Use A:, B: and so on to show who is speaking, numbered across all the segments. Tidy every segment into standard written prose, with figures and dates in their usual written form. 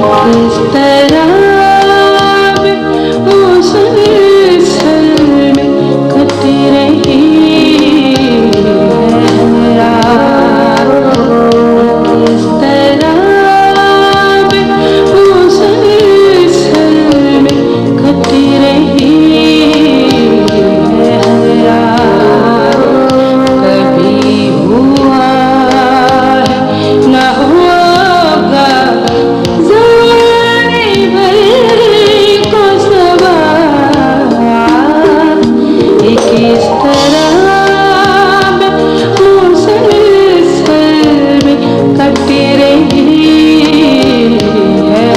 A: किस तरह मुसलसल में कटी रही है रात, किस तरह मुसलसल में कटी रही है रात। कभी हुआ है न होगा ज़माने भर को सवाल, ये किस तरह मुसलसल में कटी रही है।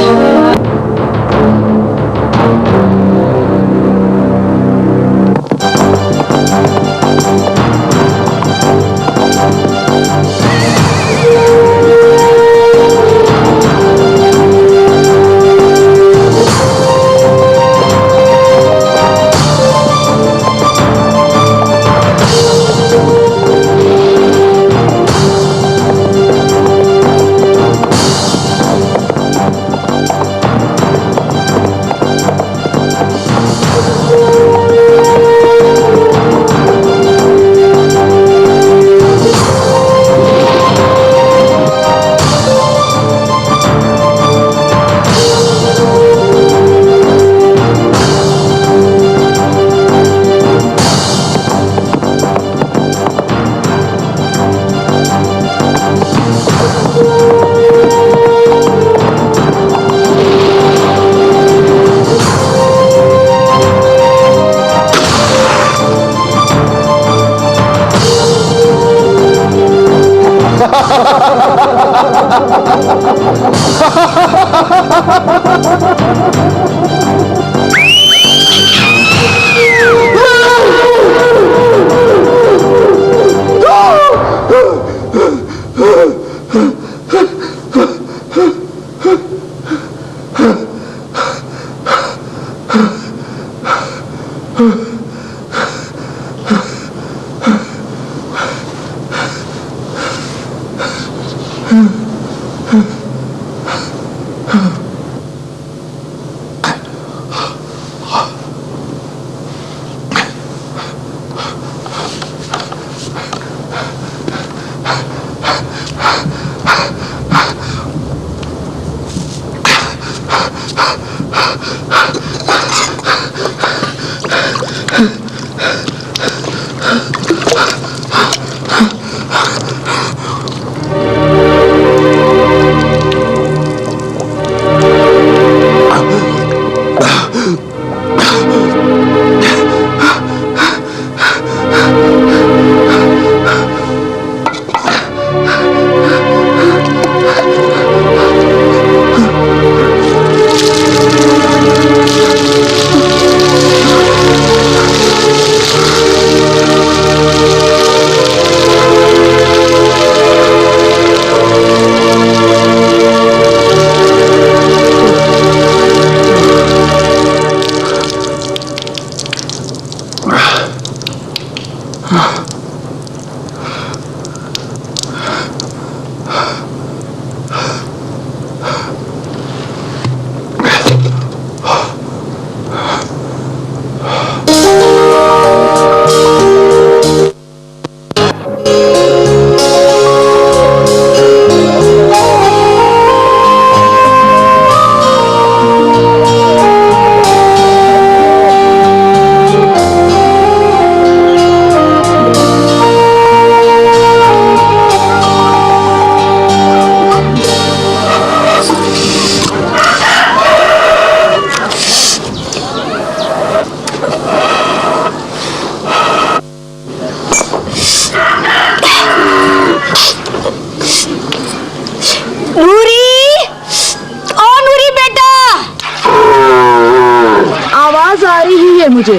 B: मुझे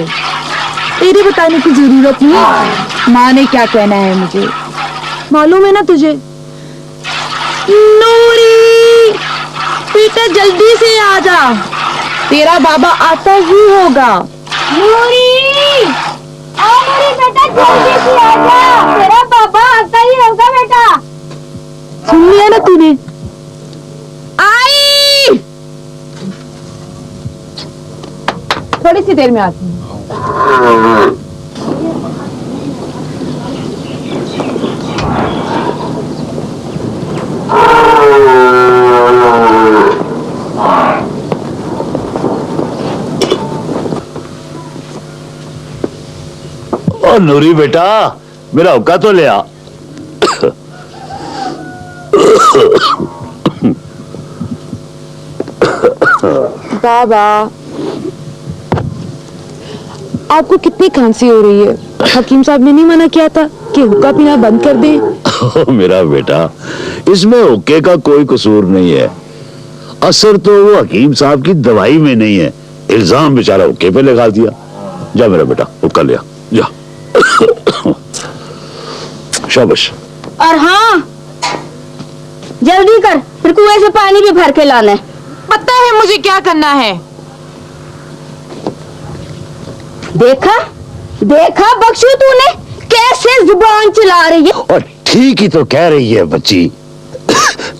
B: तेरे बताने की जरूरत नहीं। माँ ने क्या कहना है मुझे मालूम है ना तुझे। नूरी बेटा जल्दी से आ जा, तेरा बाबा आता ही होगा।
C: नूरी बेटा जल्दी से आ जा, तेरा बाबा आता ही होगा बेटा।
B: सुन लिया ना तूने?
C: आई
B: थोड़ी सी देर में आती हूँ।
D: ओ नूरी बेटा, मेरा हुक्का तो ले आ।
B: बाबा, आपको कितनी खांसी हो रही है? हकीम साहब ने नहीं मना किया था कि हुक्का पीना बंद कर दें?
D: ओ मेरा बेटा, इसमें हुक्के का कोई कसूर नहीं है। असर तो वो हकीम साहब की दवाई में नहीं है, इल्जाम बेचारा हुक्के पे लगा दिया। जा मेरा बेटा, हुक्का ले आ, जा। शाबाश।
C: और हाँ, जल्दी कर, फिर कुएं से पानी भी भर के लाना है।
B: पता है मुझे क्या करना है।
C: देखा देखा बख्शू, तूने कैसे जुबान चला रही है।
D: और ठीक ही तो कह रही है बच्ची।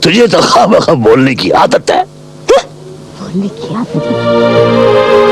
D: तुझे तो खामखा बोलने की आदत है।
C: बोलने की आदत है।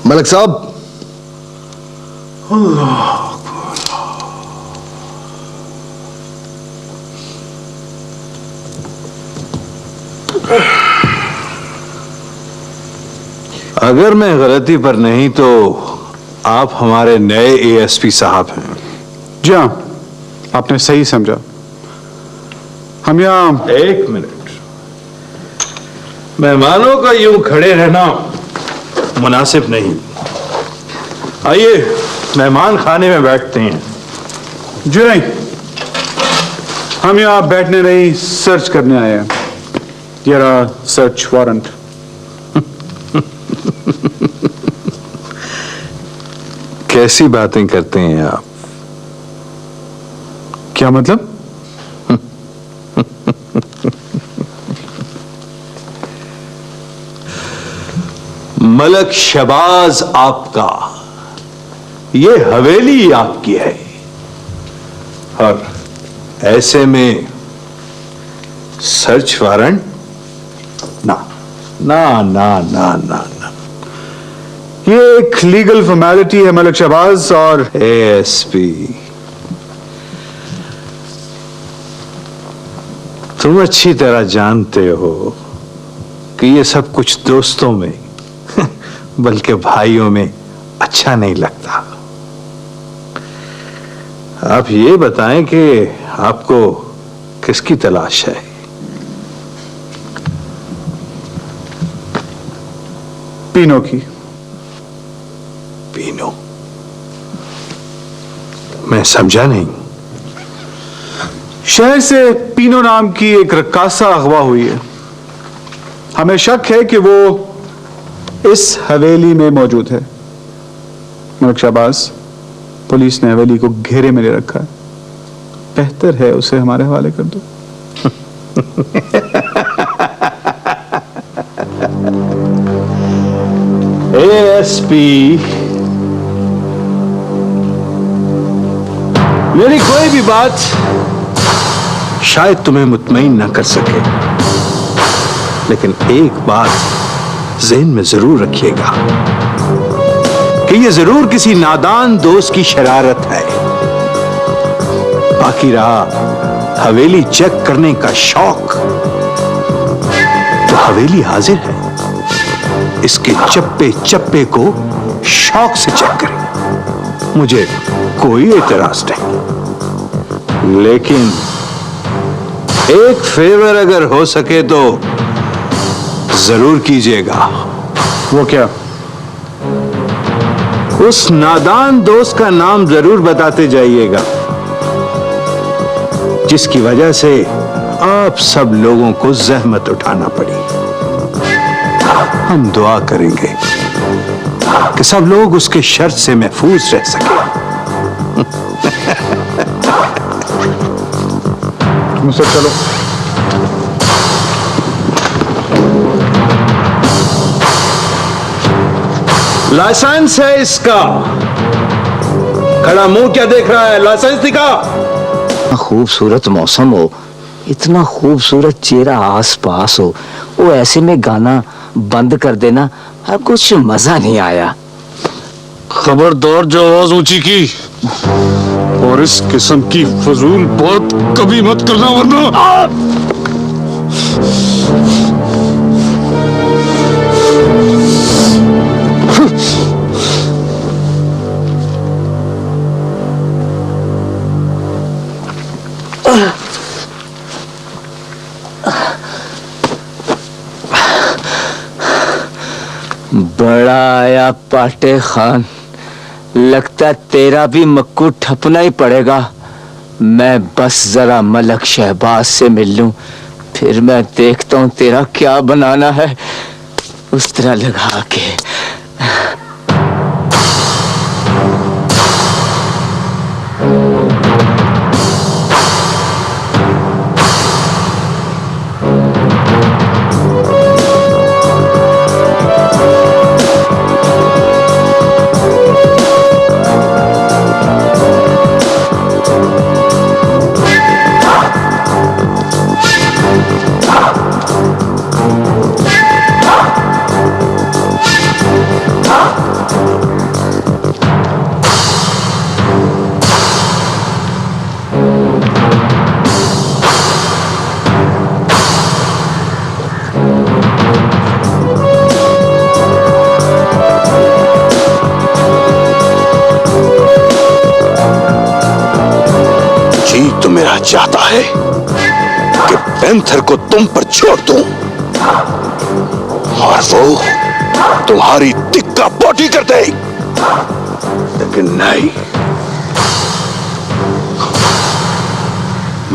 E: मलिक साहब,
F: अगर मैं गलती पर नहीं तो आप हमारे नए एएसपी साहब हैं।
G: जी हाँ, आपने सही समझा। हम यहाँ
F: एक मिनट, मेहमानों का यूं खड़े रहना मुनासिब नहीं। आइए मेहमान खाने में बैठते हैं।
G: जी नहीं, हम यहाँ बैठने नहीं, सर्च करने आए हैं। ये रहा सर्च वारंट।
F: कैसी बातें करते हैं आप?
G: क्या मतलब?
F: मलक शहबाज आपका, ये हवेली आपकी है, और ऐसे में सर्च वारंट? ना ना ना ना ना ना,
G: ये एक लीगल फॉर्मेलिटी है मलक शहबाज। और
F: एएसपी, तुम अच्छी तरह जानते हो कि ये सब कुछ दोस्तों में बल्कि भाइयों में अच्छा नहीं लगता। आप ये बताएं कि आपको किसकी तलाश है?
G: पीनो की।
F: पीनो? मैं समझा नहीं।
G: शहर से पीनो नाम की एक रक्कासा अगवा हुई है। हमें शक है कि वो इस हवेली में मौजूद है। मलक शहबाज, पुलिस ने हवेली को घेरे में ले रखा है। बेहतर है उसे हमारे हवाले कर दो।
F: एएसपी, मेरी कोई भी बात शायद तुम्हें मुतमईन ना कर सके, लेकिन एक बात ज़हन में जरूर रखिएगा कि यह जरूर किसी नादान दोस्त की शरारत है। बाकी रहा हवेली चेक करने का शौक, तो हवेली हाजिर है। इसके चप्पे चप्पे को शौक से चेक करें, मुझे कोई एतराज नहीं। लेकिन एक फेवर अगर हो सके तो जरूर कीजिएगा।
G: वो क्या?
F: उस नादान दोस्त का नाम जरूर बताते जाइएगा, जिसकी वजह से आप सब लोगों को जहमत उठाना पड़ी। हम दुआ करेंगे कि सब लोग उसके शर से महफूज रह सके।
G: मुझसे चलो।
F: लाइसेंस है इसका। खड़ा मुंह क्या देख रहा है? लाइसेंस दिखा।
E: खूबसूरत मौसम हो, इतना खूबसूरत चेहरा आस पास हो, वो ऐसे में गाना बंद कर देना, कुछ मजा नहीं आया।
H: खबरदार जो आवाज ऊंची की और इस किस्म की फजूल बात कभी मत करना, वरना
E: बड़ा आया पाटे खान, लगता तेरा भी मक्कू ठपना ही पड़ेगा। मैं बस जरा मलक शहबाज से मिल लूं, फिर मैं देखता हूं तेरा क्या बनाना है। उस तरह लगा के
F: तो मेरा चाहता है कि पैंथर को तुम पर छोड़ दूं और वो तुम्हारी टिक्का पोटी कर दे। लेकिन नहीं,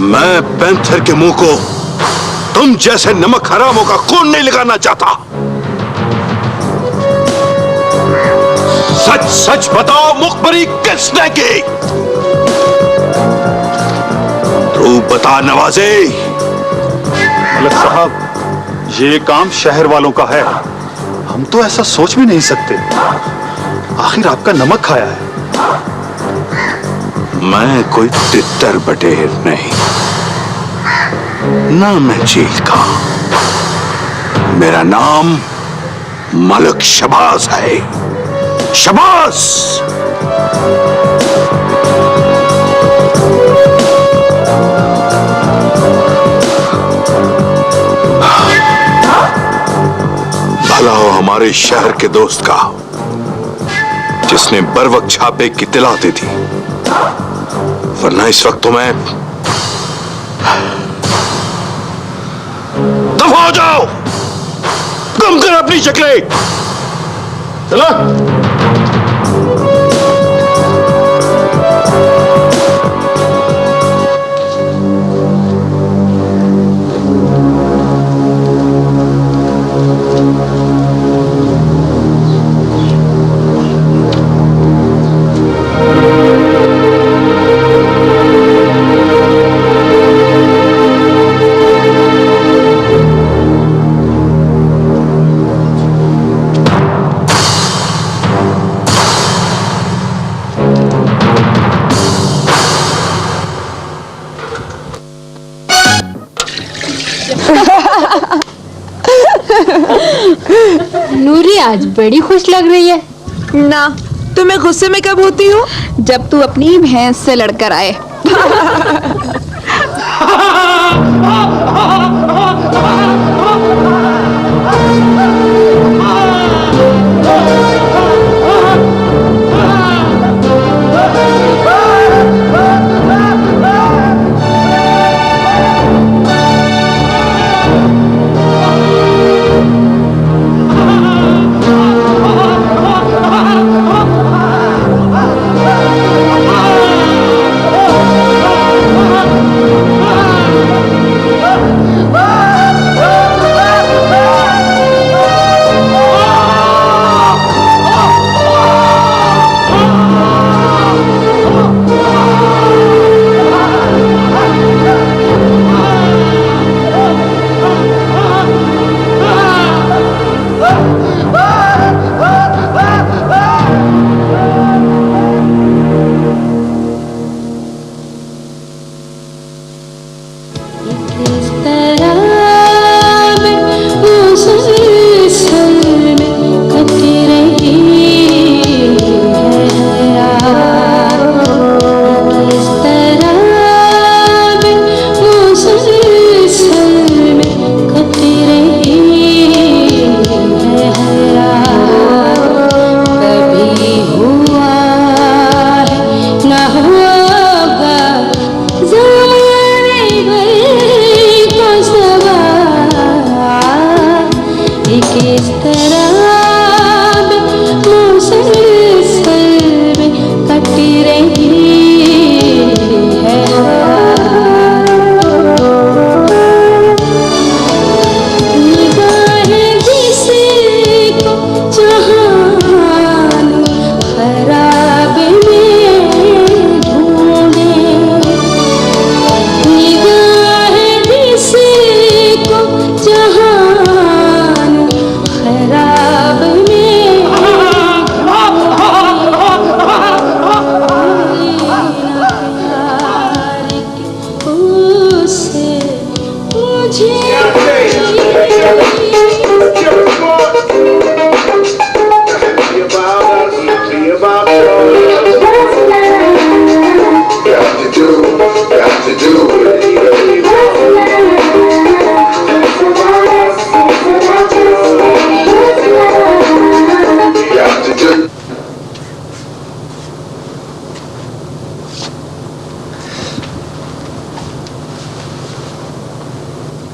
F: मैं पैंथर के मुंह को तुम जैसे नमक हरामों का खून नहीं लगाना चाहता। सच सच बताओ, मुखबरी किसने की? तू बता नवाजे।
G: मलिक साहब, ये काम शहर वालों का है, हम तो ऐसा सोच भी नहीं सकते। आखिर आपका नमक खाया है।
F: मैं कोई तितर बटेर नहीं, ना मैं जेल का। मेरा नाम मलिक शबाज है। शबाज। भला हो हमारे शहर के दोस्त का, जिसने बर वक्त छापे की इत्तला दी थी, वरना इस वक्त तो मैं दफा हो जाओ। कम कर अपनी शक्लें। चला।
C: नूरी आज बड़ी खुश लग रही है
B: ना। तो मैं गुस्से में कब होती हूँ?
C: जब तू अपनी भैंस से लड़कर आए।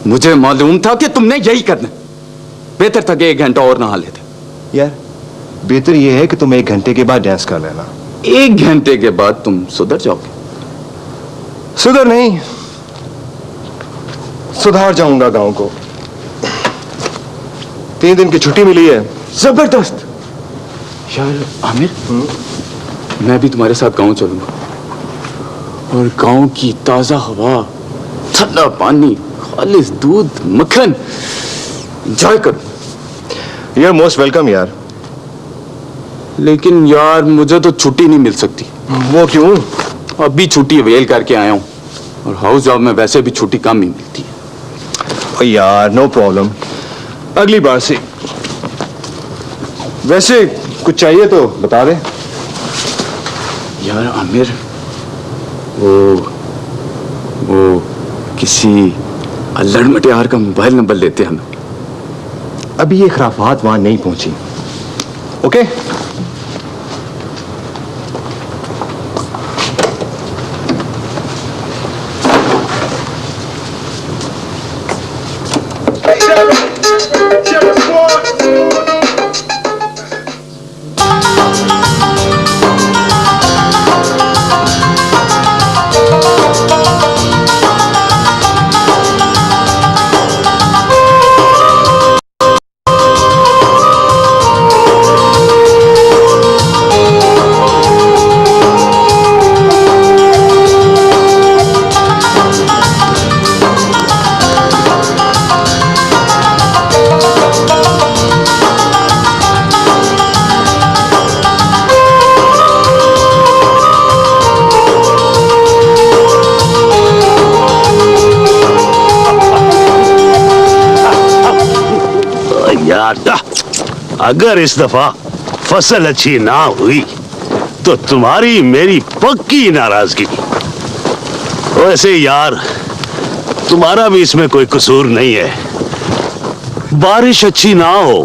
E: मुझे मालूम था कि तुमने यही करना। बेहतर था कि 1 घंटा और नहा लेते।
G: यार,
I: बेहतर यह है कि तुम 1 घंटे के बाद डांस कर लेना।
E: 1 घंटे के बाद तुम सुधर जाओगे?
I: सुधर नहीं, सुधार जाऊंगा गांव को। 3 दिन की छुट्टी मिली है, जबरदस्त।
E: यार आमिर, मैं भी तुम्हारे साथ गांव चलूंगा और गांव की ताजा हवा, ठंडा पानी, खालिस दूध, मक्खन एंजॉय करूं।
I: यू आर मोस्ट वेलकम यार।
E: लेकिन यार मुझे तो छुट्टी नहीं मिल सकती।
I: वो क्यों?
E: अभी छुट्टी अवेल करके आया हूं और हाउस जॉब में वैसे भी छुट्टी कम ही मिलती है।
I: ओ यार नो प्रॉब्लम, अगली बार से। वैसे कुछ चाहिए तो बता दे।
E: यार आमिर, वो किसी अल्लड़ मटियार का मोबाइल नंबर लेते हमें।
I: अभी ये खराफात वहां नहीं पहुंची। ओके
D: अगर इस दफा फसल अच्छी ना हुई तो तुम्हारी मेरी पक्की नाराजगी। वैसे यार तुम्हारा भी इसमें कोई कसूर नहीं है। बारिश अच्छी ना हो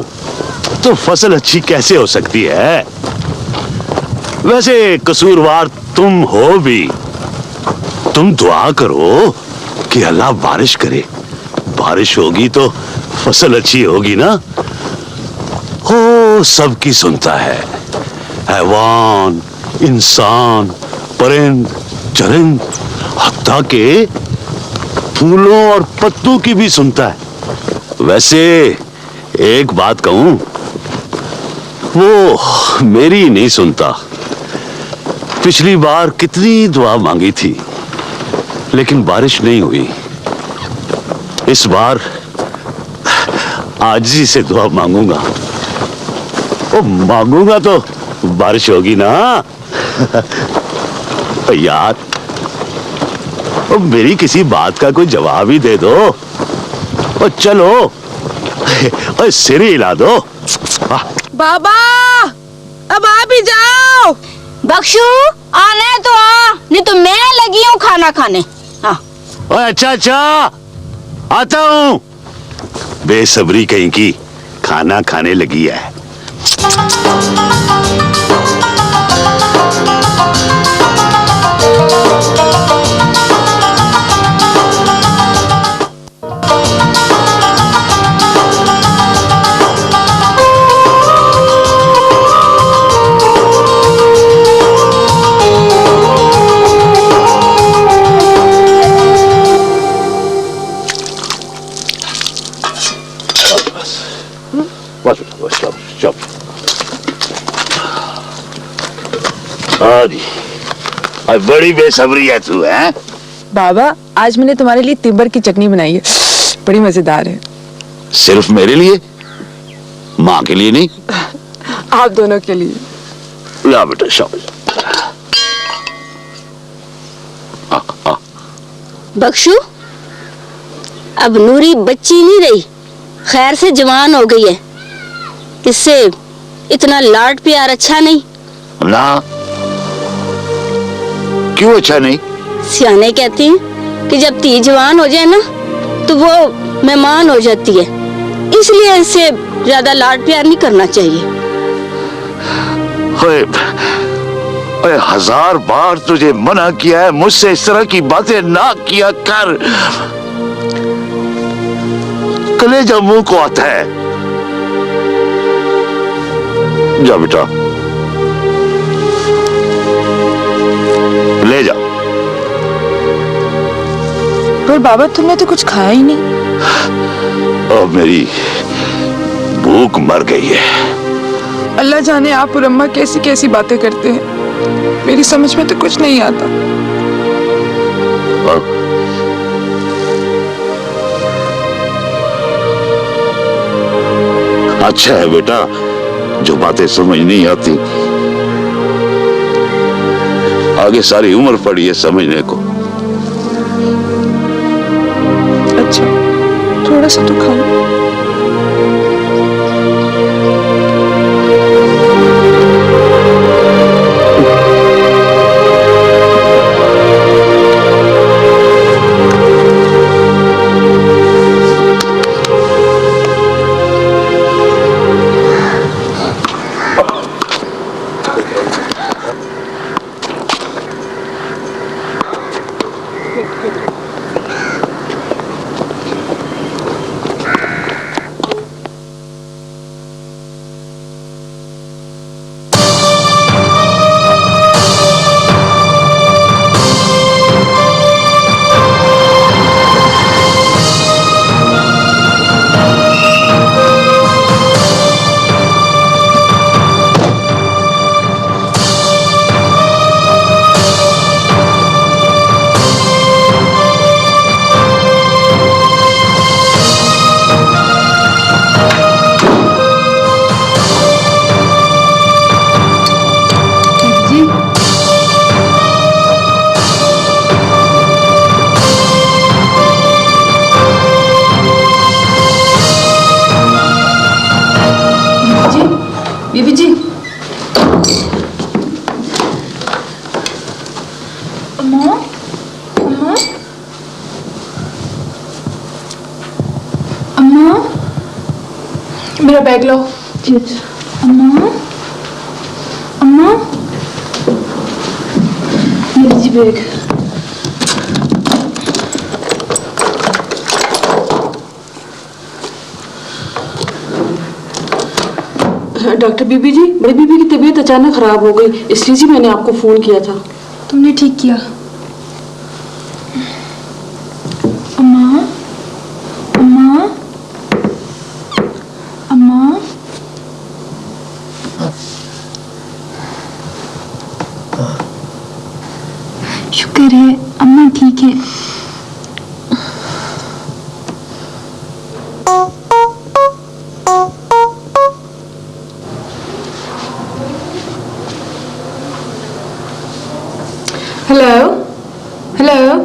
D: तो फसल अच्छी कैसे हो सकती है? वैसे कसूरवार तुम हो भी। तुम दुआ करो कि अल्लाह बारिश करे। बारिश होगी तो फसल अच्छी होगी ना। हो सबकी सुनता है, हैवान, इंसान, परिंद, चरिंद, हत्ता के फूलों और पत्तों की भी सुनता है। वैसे एक बात कहूं, वो मेरी नहीं सुनता। पिछली बार कितनी दुआ मांगी थी लेकिन बारिश नहीं हुई। इस बार आजिज़ी से दुआ मांगूंगा। ओ मांगूंगा तो बारिश होगी ना। यार ओ मेरी किसी बात का कोई जवाब ही दे दो। ओ चलो ओ सिर ही हिला दो।
B: बाबा अब आ भी जाओ।
C: बख्शू आना है तो आ, नहीं तो मैं लगी हूँ खाना खाने। हाँ
D: अच्छा अच्छा आता हूँ। बेसब्री कहीं की खाना खाने लगी है। बस चुप। बड़ी बेसब्री है तू है।
B: बाबा आज मैंने तुम्हारे लिए तिब्बर की चटनी बनाई है, बड़ी मजेदार है।
D: सिर्फ मेरे लिए, माँ के लिए नहीं?
B: आप दोनों के लिए।
D: ला बेटा शाबाश।
C: बख्शू अब नूरी बच्ची नहीं रही, खैर से जवान हो गई है। इससे इतना लाड प्यार अच्छा नहीं
D: ना। क्यों अच्छा नहीं?
C: सियाने कहती हैं कि जब धी जवान हो जाए ना तो वो मेहमान हो जाती है, इसलिए इससे ज्यादा लाड प्यार नहीं करना चाहिए।
D: ओए 1000 बार तुझे मना किया है मुझसे इस तरह की बातें ना किया कर। कलेजा मुंह को आता है। जा बेटा, ले जा।
B: पर बाबा तुमने तो कुछ खाया ही नहीं।
D: अब मेरी भूख मर गई है।
B: अल्लाह जाने आप और अम्मा कैसी कैसी बातें करते हैं, मेरी समझ में तो कुछ नहीं आता।
D: अच्छा है बेटा, जो बातें समझ नहीं आती, आगे सारी उम्र पड़ी है समझने को।
B: अच्छा, थोड़ा सा तो खा लो।
A: बीबी जी,
B: अम्मा, अम्मा, अम्मा, मेरा बैग लो। अम्मा, अम्मा, ये लीजिए बैग।
A: डॉक्टर बीबी जी, बड़ी बीबी की तबीयत अचानक खराब हो गई, इसलिए जी मैंने आपको फोन किया था।
B: तुमने ठीक किया। अम्मा, अम्मा, अम्मा, शुक्र है अम्मा ठीक है। हेलो, हेलो,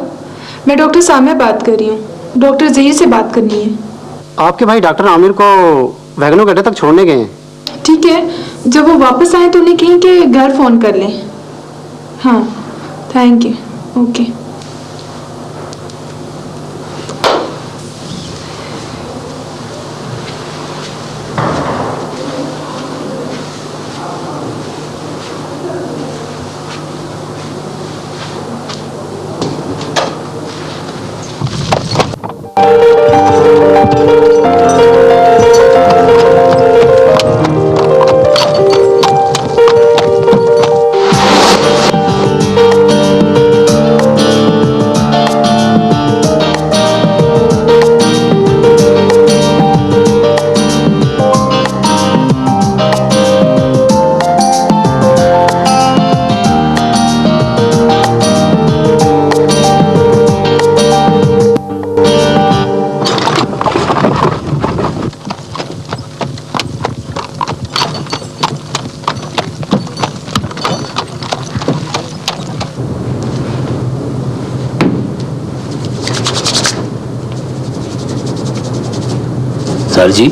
B: मैं डॉक्टर सामिया बात कर रही हूँ। डॉक्टर जहीर से बात करनी है।
J: आपके भाई डॉक्टर आमिर को वैगनों के अड्डे तक छोड़ने गए हैं।
B: ठीक है, जब वो वापस आए तो उन्हें कहीं के घर फोन कर लें। हाँ, थैंक यू, ओके।
E: सर जी,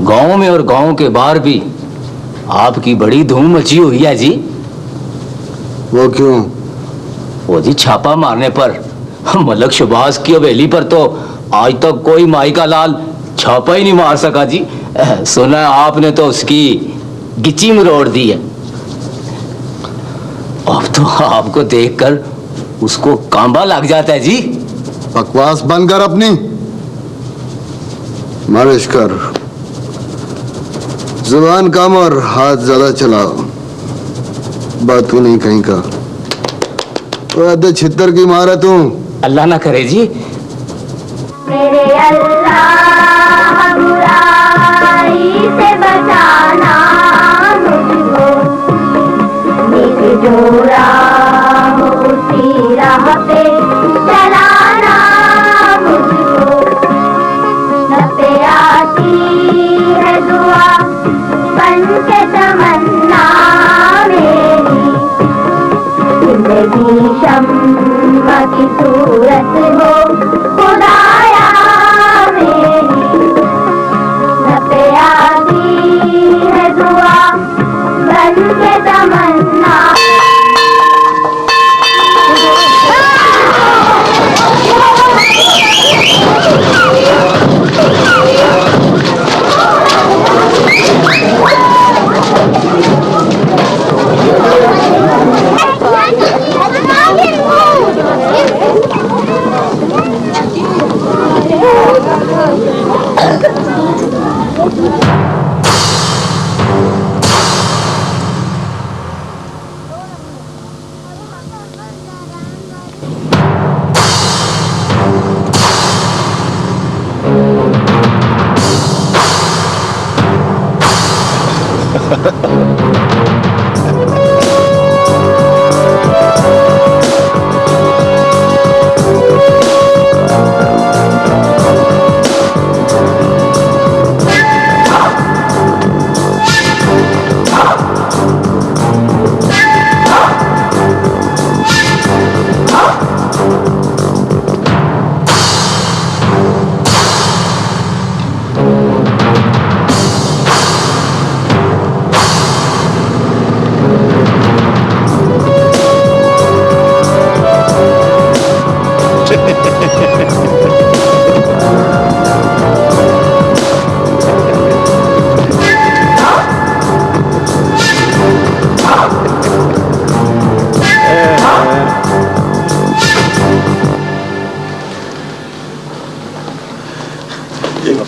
E: गांव में और गांव के बाहर भी आपकी बड़ी धूम मची हुई है जी।
I: वो क्यों?
E: वो जी छापा मारने पर मलक शहबाज की हवेली पर तो आज तक कोई माई का लाल छापा ही नहीं मार सका जी। सुना है आपने तो उसकी गिची मरोड़ दी है। अब तो आपको देखकर उसको कांबा लग जाता है जी।
I: बकवास बंद कर अपनी, मालिश कर।
K: जुबान कम और हाथ ज्यादा चलाओ। बात तू नहीं कहीं का। वो छितर की मार है तू।
E: अल्लाह ना करे जी।
L: मेरे अल्लाह बुराई से बचाना मुझको, मेरे जो राह उसी राह पे चलाना मुझको। न पे आती है दुआ बन के तमन्ना मेरी, जिंदगी शम्मा की सूरत हो खुदाया मेरी। न पे आती है दुआ बन के तमन्ना।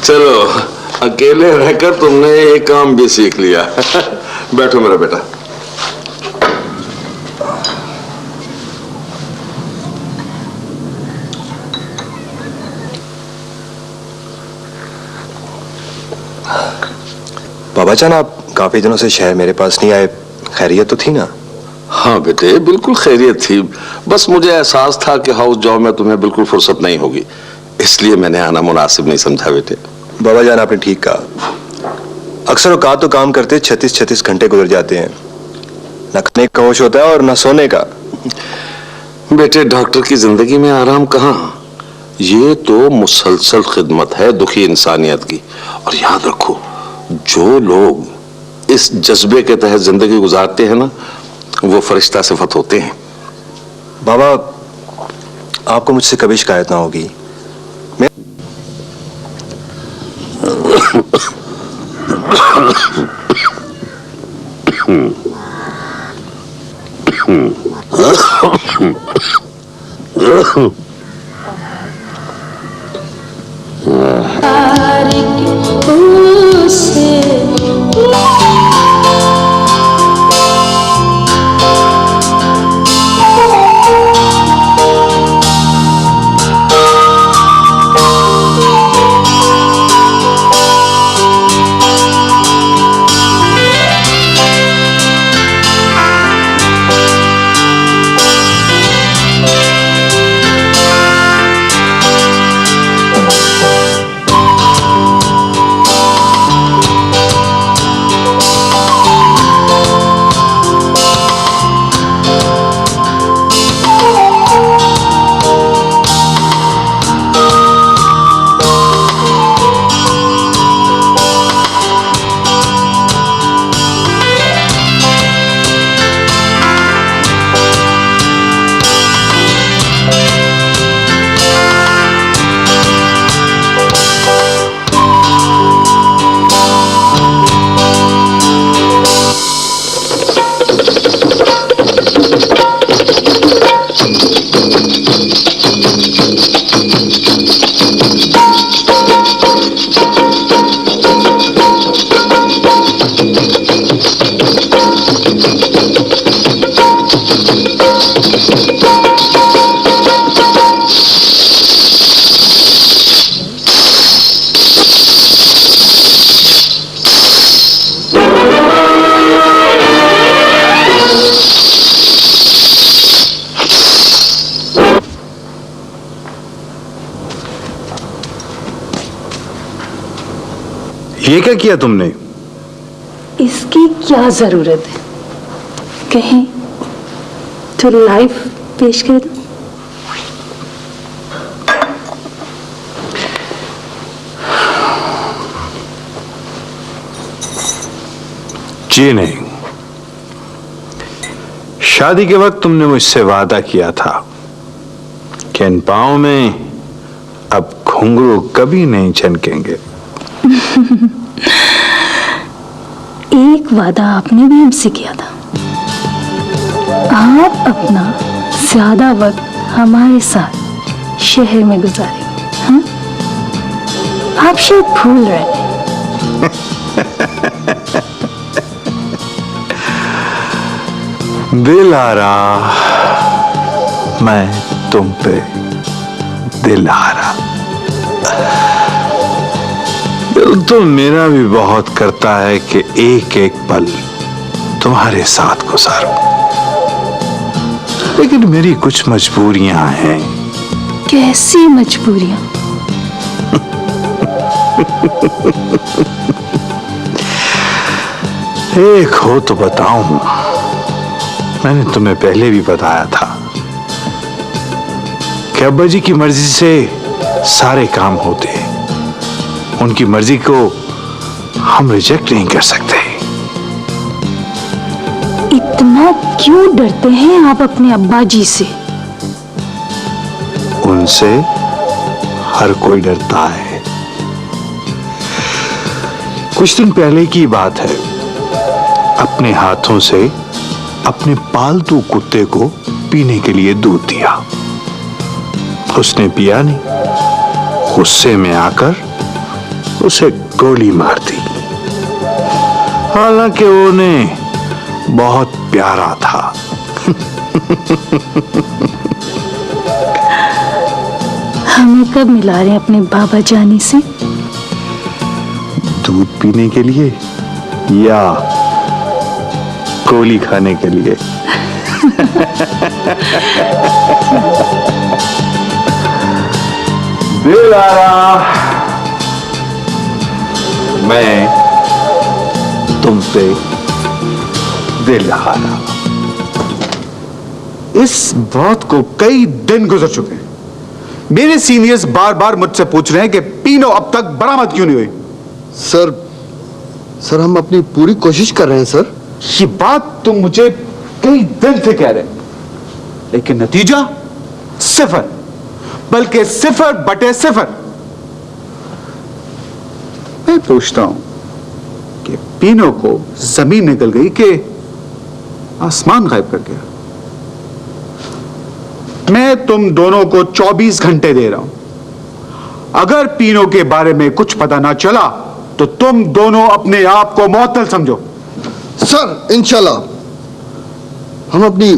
M: चलो, अकेले रहकर तुमने ये काम भी सीख लिया। बैठो मेरा बेटा।
I: बाबा जान, आप काफी दिनों से शहर मेरे पास नहीं आए, खैरियत तो थी ना?
M: हाँ बेटे, बिल्कुल खैरियत थी। बस मुझे एहसास था कि हाउस जॉब में तुम्हें बिल्कुल फुर्सत नहीं होगी, इसलिए मैंने आना मुनासिब नहीं समझा बेटे।
I: बाबा जान, आपने ठीक कहा। अक्सर औकात तो काम करते 36-36 घंटे गुजर जाते हैं, न खाने का होश होता है और न सोने का।
M: बेटे, डॉक्टर की जिंदगी में आराम कहाँ, ये तो मुसलसल खिदमत है दुखी इंसानियत की। और याद रखो, जो लोग इस जज्बे के तहत जिंदगी गुजारते हैं ना, वो फरिश्ता सिफत होते हैं।
I: बाबा, आपको मुझसे कभी शिकायत ना होगी।
F: ये क्या किया तुमने?
B: इसकी क्या जरूरत है? कहें तो लाइव पेश कर दो।
F: जी नहीं, शादी के वक्त तुमने मुझसे वादा किया था कि इन पांव में अब घुंघरू कभी नहीं छनकेंगे।
B: एक वादा आपने भी हमसे किया था, आप अपना ज्यादा वक्त हमारे साथ शहर में गुजारेंगे। हाँ? आप शायद भूल रहे हैं।
F: दिलहारा, मैं तुम पे दिलहारा। दिल तो मेरा भी बहुत करता है कि एक एक पल तुम्हारे साथ गुजारूं, लेकिन मेरी कुछ मजबूरियां हैं।
B: कैसी मजबूरियां?
F: एक हो तो बताऊं। मैंने तुम्हें पहले भी बताया था कि अब्बा जी की मर्जी से सारे काम होते हैं, उनकी मर्जी को हम रिजेक्ट नहीं कर सकते।
B: इतना क्यों डरते हैं आप अपने अब्बा जी से?
F: उनसे हर कोई डरता है। कुछ दिन पहले की बात है, अपने हाथों से अपने पालतू कुत्ते को पीने के लिए दूध दिया। उसने पिया नहीं, गुस्से में आकर उसे गोली मार दी। हालांकि वो उन्हें बहुत प्यारा था।
B: हमें कब मिला रहे हैं अपने बाबा जानी से?
F: दूध पीने के लिए या गोली खाने के लिए? दिलहारा, मैं तुम पे दिलहारा।
G: इस बात को कई दिन गुजर चुके हैं। मेरे सीनियर्स बार बार मुझसे पूछ रहे हैं कि पीनो अब तक बरामद क्यों नहीं हुई।
K: सर हम अपनी पूरी कोशिश कर रहे हैं सर।
G: ये बात तुम मुझे कई दिन से कह रहे, लेकिन नतीजा सिफर, बल्कि 0/0। मैं पूछता हूं कि पीनो को जमीन निकल गई कि आसमान गायब कर गया? मैं तुम दोनों को 24 घंटे दे रहा हूं। अगर पीनो के बारे में कुछ पता ना चला तो तुम दोनों अपने आप को मुअत्तल समझो।
K: सर इंशाल्लाह हम अपनी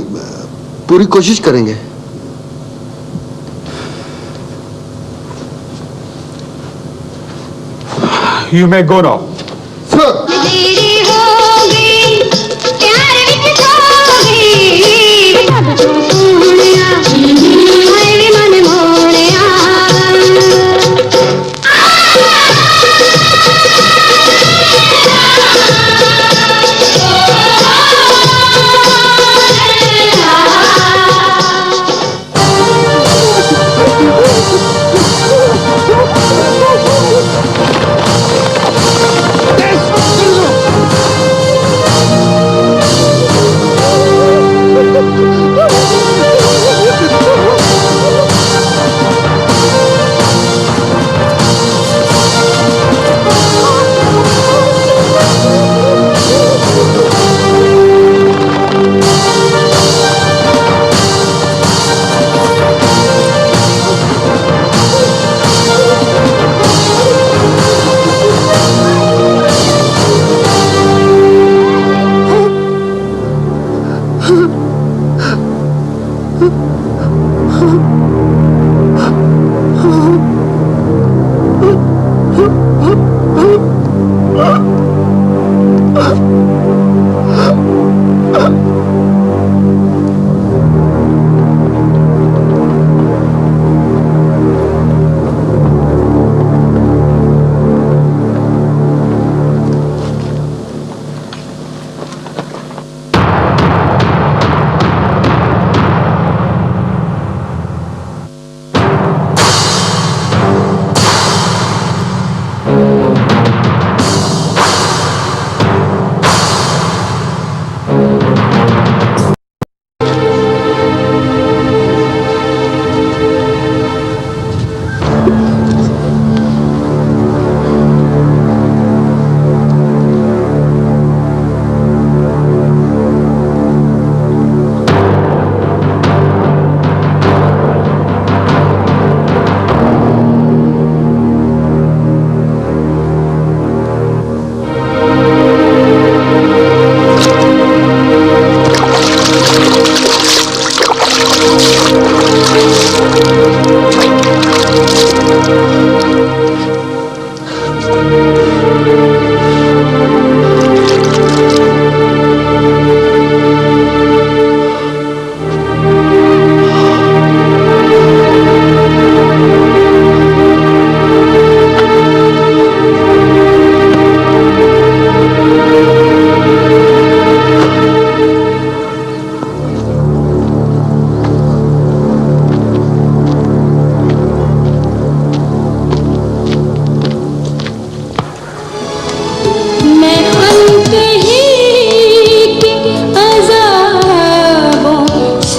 K: पूरी कोशिश करेंगे।
G: You may go now.
K: Sir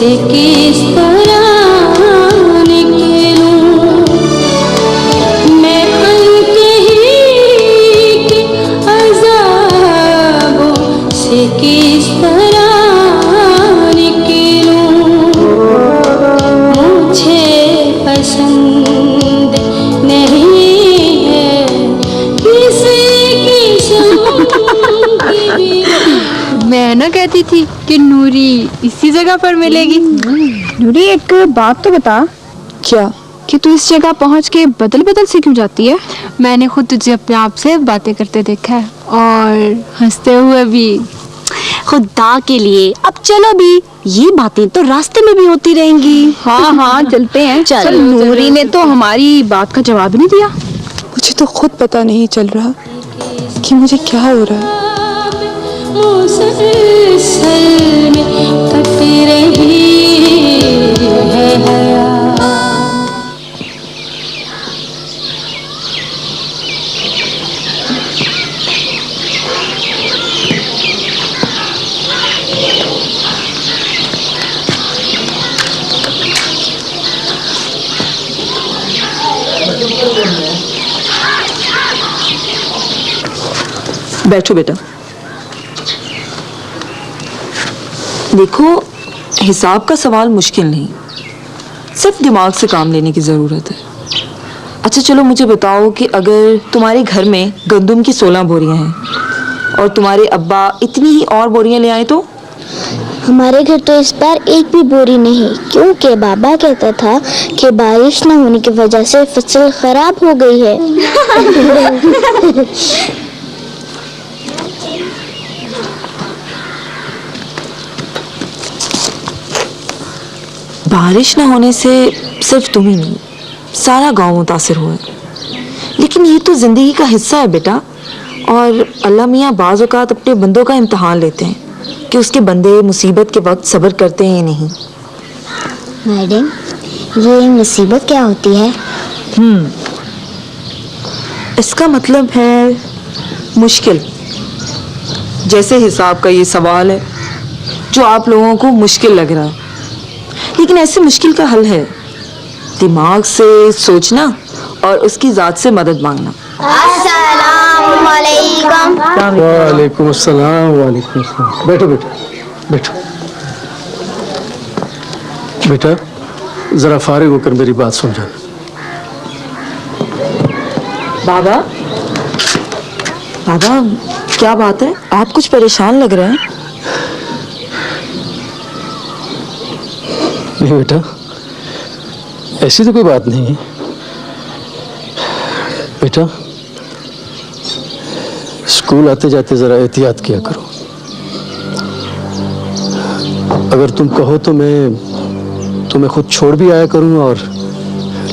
L: किस तरह निकलूं मैं अनकही के अज़ाबों से किस तरह निकलूं मुझे पसंद नहीं है किसी किस्म की भी।
N: मैं ना कहती थी कि नूरी इसी जगह पर मिलेगी। नूरी एक बात तो बता। क्या? कि तू इस जगह पहुंच के बदल बदल से क्यों जाती है? मैंने खुद तुझे अपने आप से बातें करते देखा है और हंसते हुए भी।
C: खुदा के लिए अब चलो भी, ये बातें तो रास्ते में भी होती रहेंगी।
N: हाँ हाँ चलते हैं।
C: चल।
N: नूरी ने तो हमारी बात का जवाब नहीं दिया।
O: मुझे तो खुद पता नहीं चल रहा कि मुझे क्या हो रहा है।
L: मुसलसल में कट रही है हयात।
P: बैठो बेटा। देखो, हिसाब का सवाल मुश्किल नहीं, सिर्फ दिमाग से काम लेने की ज़रूरत है। अच्छा चलो मुझे बताओ कि अगर तुम्हारे घर में गंदम की 16 बोरियां हैं और तुम्हारे अब्बा इतनी ही और बोरियां ले आए तो?
Q: हमारे घर तो इस बार एक भी बोरी नहीं, क्योंकि बाबा कहता था कि बारिश न होने की वजह से फसल खराब हो गई है।
P: बारिश न होने से सिर्फ तुम ही नहीं, सारा गांव मुतासिर हुआ है। लेकिन ये तो जिंदगी का हिस्सा है बेटा, और अल्लाह मियाँ बाज़ औक़ात अपने बंदों का इम्तिहान लेते हैं कि उसके बंदे मुसीबत के वक्त सब्र करते हैं या नहीं।
Q: मैडम, ये मुसीबत क्या होती है?
P: इसका मतलब है मुश्किल। जैसे हिसाब का ये सवाल है जो आप लोगों को मुश्किल लग रहा है, लेकिन ऐसे मुश्किल का हल है दिमाग से सोचना और उसकी ज़ात से मदद मांगना।
F: वालेकुम अस्सलाम। वालेकुम अस्सलाम। बैठो बेटा, बैठो बेटा, जरा फारिग होकर मेरी बात समझाना।
P: बाबा, बाबा क्या बात है, आप कुछ परेशान लग रहे हैं।
F: नहीं बेटा, ऐसी तो कोई बात नहीं है। बेटा, स्कूल आते जाते जरा एहतियात किया करो। अगर तुम कहो तो मैं तुम्हें खुद छोड़ भी आया करूं और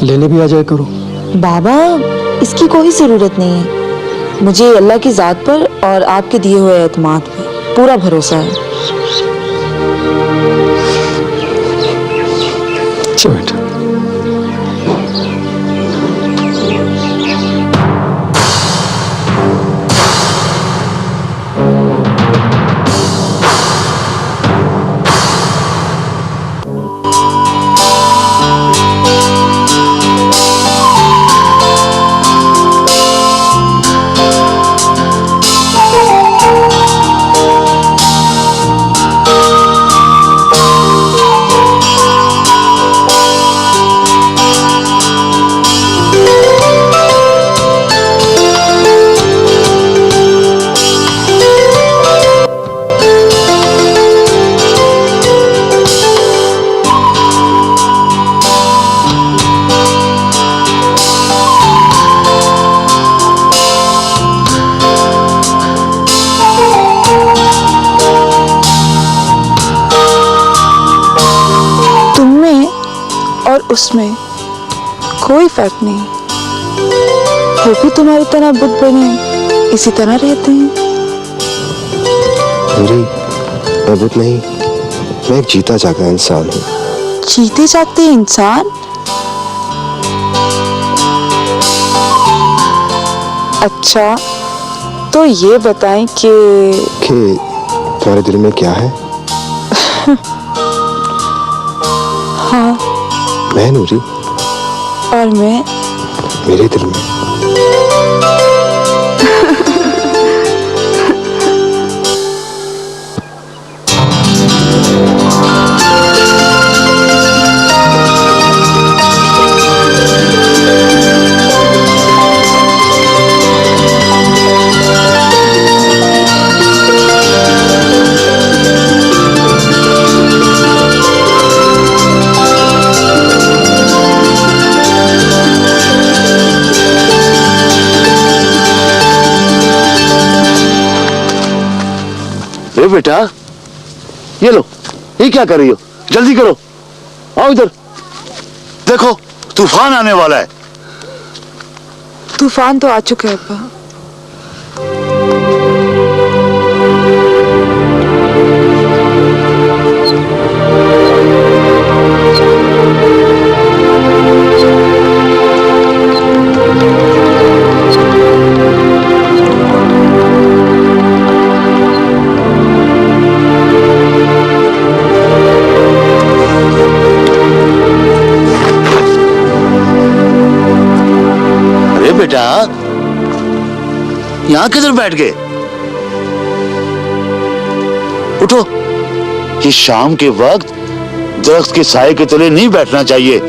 F: लेने भी आ जाया करूं।
P: बाबा, इसकी कोई ज़रूरत नहीं है। मुझे अल्लाह की ज़ात पर और आपके दिए हुए एतमाद पर पूरा भरोसा है।
F: अच्छा बेटा।
O: उसमें कोई फर्क नहीं। वो भी तुम्हारी तरह बुत बने इसी तरह रहते हैं।
I: नूरी, मैं बुत नहीं, मैं एक जीता जागता इंसान हूँ।
O: जीते जागते इंसान? अच्छा, तो ये बताएं कि
I: तुम्हारे दिल में क्या है?
O: हाँ।
I: मैं नूरी।
O: और मैं
I: मेरे दिल में।
D: बेटा ये लो, ये क्या कर रही हो? जल्दी करो, आओ इधर। देखो तूफान आने वाला है।
O: तूफान तो आ चुका है अब्बा।
D: बेटा यहां किधर बैठ गए? उठो, ये शाम के वक्त दरख्त के साए के तले नहीं बैठना चाहिए।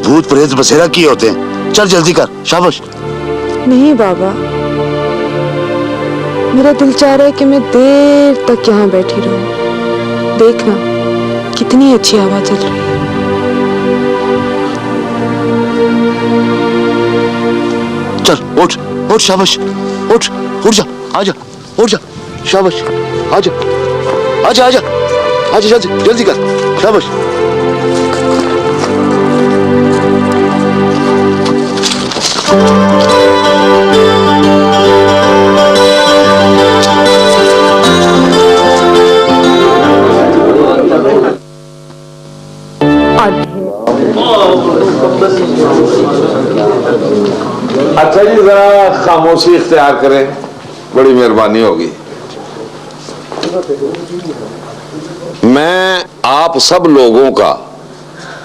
D: भूत प्रेत बसेरा किए होते हैं। चल जल्दी कर, शाबाश।
O: नहीं बाबा, मेरा दिल चाह रहा है कि मैं देर तक यहाँ बैठी रहूं। देखना कितनी अच्छी हवा चल रही है।
D: चल उठ उठ, शाबाश, उठ उठ जा, आजा, उठ जा, शाबाश, आजा आजा आजा आजा, जल्दी जल्दी कर, शाबाश।
M: अच्छा जी, जरा खामोशी इख्तियार करें, बड़ी मेहरबानी होगी। मैं आप सब लोगों का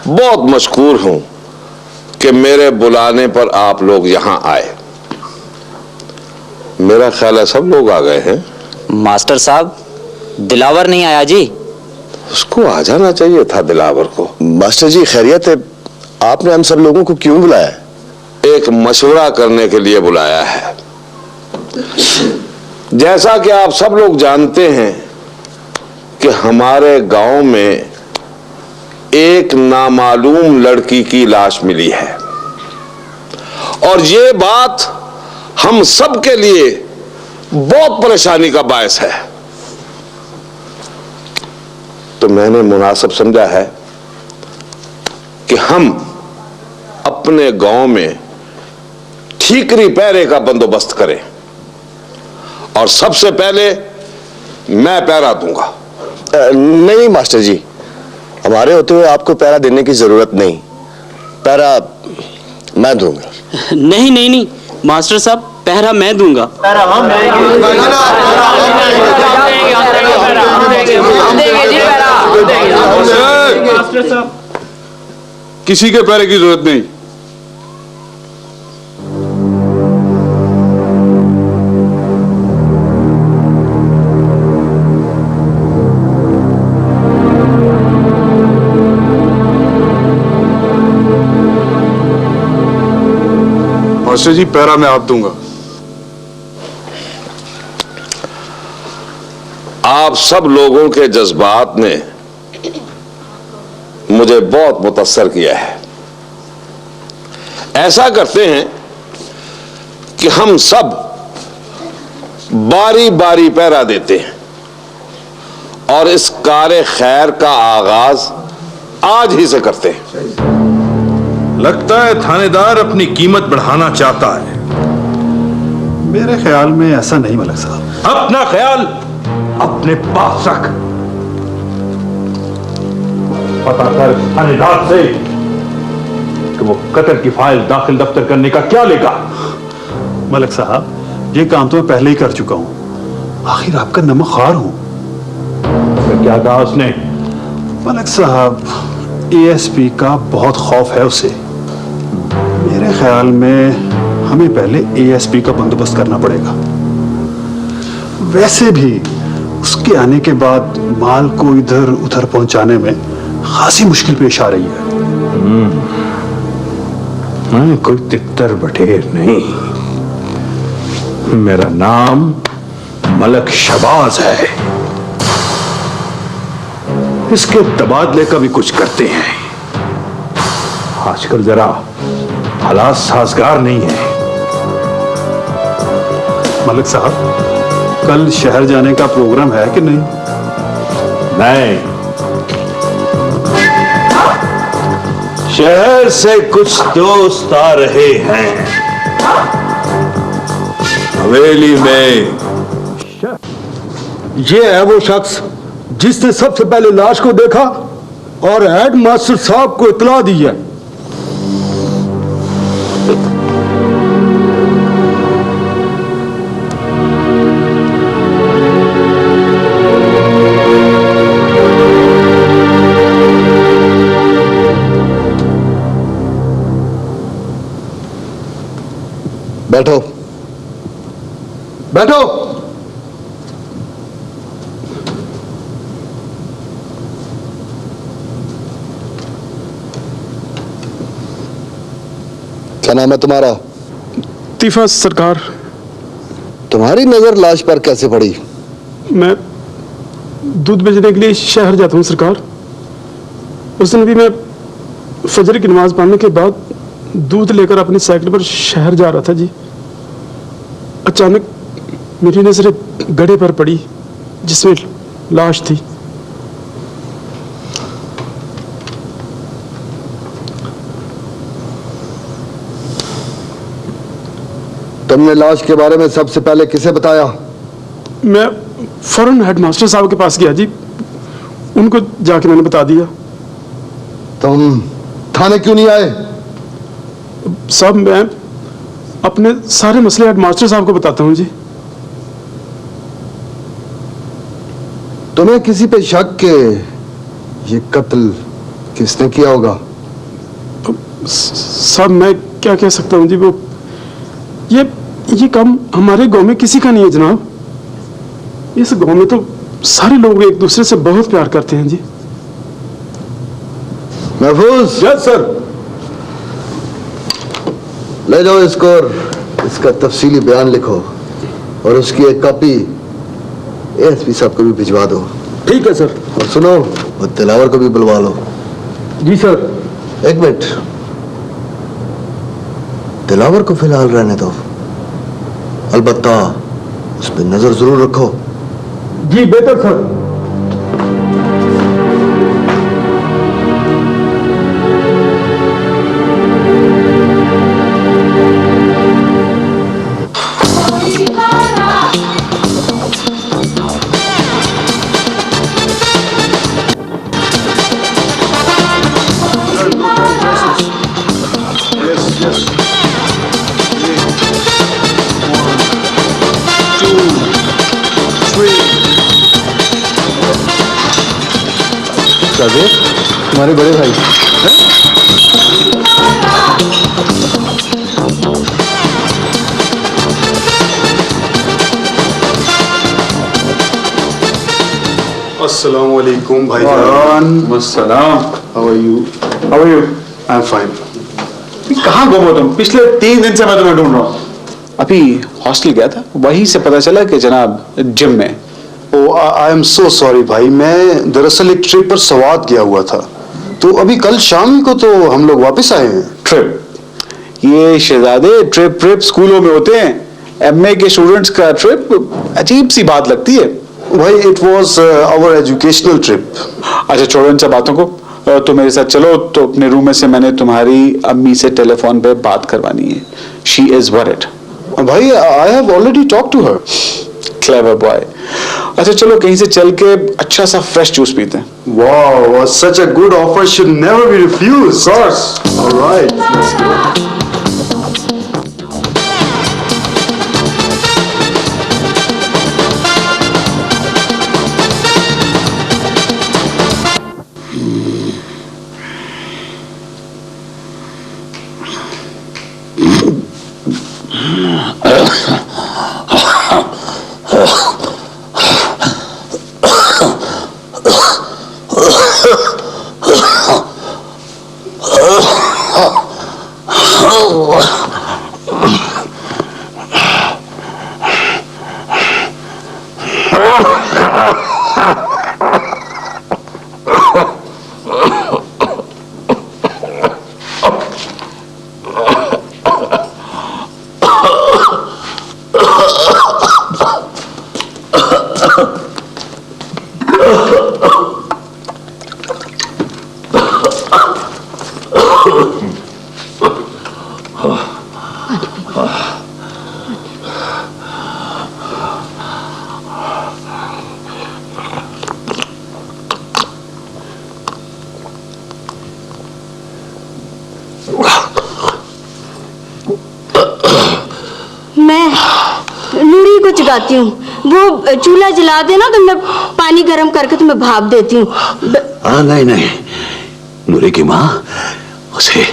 M: बहुत मशकूर हूं कि मेरे बुलाने पर आप लोग यहां आए। मेरा ख्याल है सब लोग आ गए हैं।
R: मास्टर साहब, दिलावर नहीं आया जी।
M: उसको आ जाना चाहिए था, दिलावर को।
I: मास्टर जी खैरियत है? आपने हम सब लोगों को क्यों बुलाया?
M: एक मशवरा करने के लिए बुलाया है। जैसा कि आप सब लोग जानते हैं कि हमारे गांव में एक नामालूम लड़की की लाश मिली है और ये बात हम सब के लिए बहुत परेशानी का बायस है। तो मैंने मुनासिब समझा है कि हम अपने गांव में ठीकरी पहरे का बंदोबस्त करें और सबसे पहले मैं पहरा दूंगा।
I: नहीं मास्टर जी, हमारे होते हुए आपको पहरा देने की जरूरत नहीं, पहरा मैं दूंगा।
R: नहीं नहीं नहीं मास्टर साहब, पहरा मैं दूंगा।
H: किसी के पहरे की जरूरत नहीं। मास्टर जी, पहरा मैं आप दूंगा।
M: आप सब लोगों के जज्बात ने मुझे बहुत मुतासर किया है। ऐसा करते हैं कि हम सब बारी बारी पहरा देते हैं और इस कार्य खैर का आगाज आज ही से करते हैं।
F: लगता है थानेदार अपनी कीमत बढ़ाना चाहता है।
G: मेरे ख्याल में ऐसा नहीं मलिक साहब।
F: अपना ख्याल अपने पास रख। पता कर थानेदार से कि वो कत्ल की फाइल दाखिल दफ्तर करने का क्या लेगा।
G: मलिक साहब, ये काम तो मैं पहले ही कर चुका हूं। आखिर आपका नमक ख्वार हूं।
F: क्या कहा उसने?
G: मलिक साहब, एएसपी का बहुत खौफ है उसे। मेरे ख्याल में हमें पहले एएसपी का बंदोबस्त करना पड़ेगा। वैसे भी उसके आने के बाद माल को इधर उधर पहुंचाने में खासी मुश्किल पेश आ रही है।
F: मैं कोई तितर बटेर नहीं, मेरा नाम मलक शहबाज है। इसके तबादले का भी कुछ करते हैं। आजकल जरा हालात साजगार नहीं है।
G: मलिक साहब, कल शहर जाने का प्रोग्राम है कि नहीं?
M: नहीं, शहर से कुछ दोस्त आ रहे हैं। हवेली में
K: ये है वो शख्स जिसने सबसे पहले लाश को देखा और हेड मास्टर साहब को इतला दी है। बैठो बैठो। क्या नाम है तुम्हारा?
H: तीफा सरकार।
K: तुम्हारी नजर लाश पर कैसे पड़ी?
H: मैं दूध बेचने के लिए शहर जाता हूँ सरकार। उस दिन भी मैं फजर की नमाज पढ़ने के बाद दूध लेकर अपनी साइकिल पर शहर जा रहा था जी। अचानक मेरी नजर एक गड्ढे पर पड़ी जिसमें लाश थी।
K: तुमने लाश के बारे में सबसे पहले किसे बताया?
H: मैं फौरन हेडमास्टर साहब के पास गया जी। उनको जाके मैंने बता दिया।
K: तुम थाने क्यों नहीं आए?
H: साहब, मैं अपने सारे मसले हेडमास्टर साहब को बताता हूँ जी।
K: तुम्हें किसी पे शक के ये कत्ल किसने किया होगा?
H: साहब, मैं क्या कह सकता हूँ जी। वो ये काम हमारे गांव में किसी का नहीं है जनाब। इस गांव में तो सारे लोग एक दूसरे से बहुत प्यार करते हैं जी।
K: महफूज।
F: Yes sir.
K: ले जाओ इसको और इसका तफसीली बयान लिखो और उसकी एक कॉपी एएसपी साहब को भी भिजवा दो।
F: ठीक है सर।
K: और सुनो, वो दिलावर को भी बुलवा लो।
F: जी सर।
K: एक मिनट, दिलावर को फिलहाल रहने दो, अलबत्ता उस पर नजर जरूर रखो।
F: जी बेहतर सर।
K: तुम्हारे बड़े भाई
G: अस्सलाम वालेकुम भाईजान।
F: अस्सलाम।
G: How are you? How are you? I am fine. कहाँ गुम हो तुम? पिछले 3 दिन से मैं तुम्हें ढूंढ रहा हूँ।
S: अभी हॉस्टल गया था, वहीं से पता चला कि जनाब जिम में।
K: ओ, आई एम सो सॉरी भाई, मैं दरअसल एक ट्रिप पर सवात गया हुआ था, तो अभी कल शाम को तो हम लोग वापस आए हैं।
S: ट्रिप? ये शहजादे ट्रिप स्कूलों में होते हैं। एमए के स्टूडेंट्स का ट्रिप अजीब सी बात लगती है
K: भाई। It was our educational trip.
S: अच्छा छोड़ो इन सब बातों को, तो मेरे साथ चलो। तो अपने रूम में से मैंने तुम्हारी अम्मी से टेलीफोन पे बात करवानी है। She is worried.
K: भाई, I have already talk to her.
S: Clever boy. अच्छा चलो कहीं से चल के अच्छा सा फ्रेश जूस पीते हैं।
K: Wow, such a good offer should never be refused.
S: Of course.
K: All right, let's go.
C: जाती हूँ। वो चूल्हा जला देना तो मैं पानी गर्म करके तुम्हें भाप देती हूँ।
D: हाँ नहीं नहीं, नूरी की माँ, उसे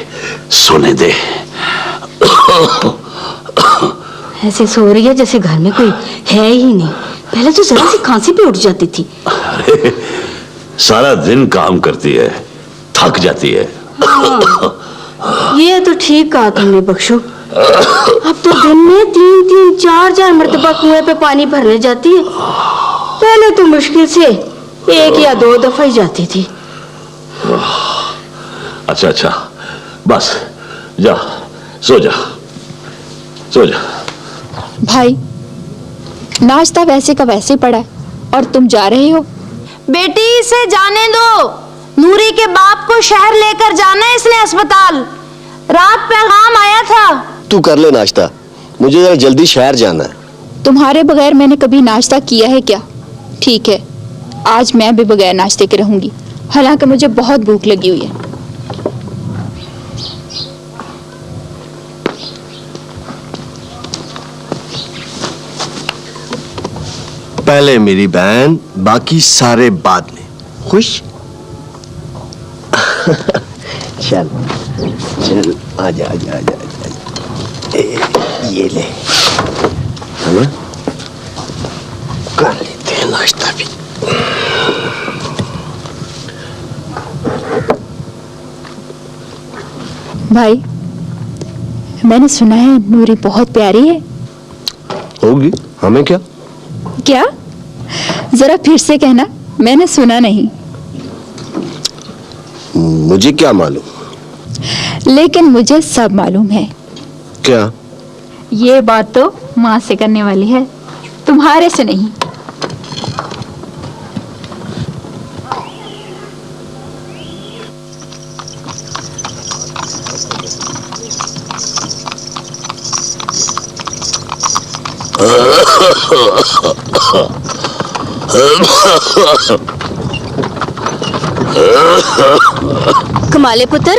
D: सोने दे।
C: ऐसे सो रही है जैसे घर में कोई है ही नहीं। पहले तो जरा सी खांसी पे उठ जाती थी।
D: अरे सारा दिन काम करती है, थक जाती है।
C: हाँ, ये तो ठीक कहा तुमने बख्शो। अब तो दिन में 3-3, 4-4 मरतबा कुएं पे पानी भरने जाती है। पहले तो मुश्किल से 1 या 2 दफा ही जाती थी।
D: अच्छा अच्छा, बस जा, सो जा, सो जा।
N: भाई नाश्ता वैसे का वैसे पड़ा है और तुम जा रहे हो।
T: बेटी इसे जाने दो, नूरी के बाप को शहर लेकर जाना है इसने अस्पताल। रात पैगाम आया था।
K: तू कर ले नाश्ता, मुझे जरा जल्दी शहर जाना है।
N: तुम्हारे बगैर मैंने कभी नाश्ता किया है क्या? ठीक है, आज मैं भी बगैर नाश्ते के रहूंगी, हालांकि मुझे बहुत भूख लगी हुई है।
K: पहले मेरी बहन, बाकी सारे बाद में। खुश? चल चल, आजा आजा आजा आजा। ये ले, है ना? कर लेते हैं नाश्ता भी।
N: भाई मैंने सुना है नूरी बहुत प्यारी है।
K: होगी, हमें क्या?
N: क्या? जरा फिर से कहना, मैंने सुना नहीं।
K: मुझे क्या मालूम?
N: लेकिन मुझे सब मालूम है।
K: क्या?
N: ये बात तो माँ से करने वाली है, तुम्हारे से नहीं।
C: कमाले पुत्र,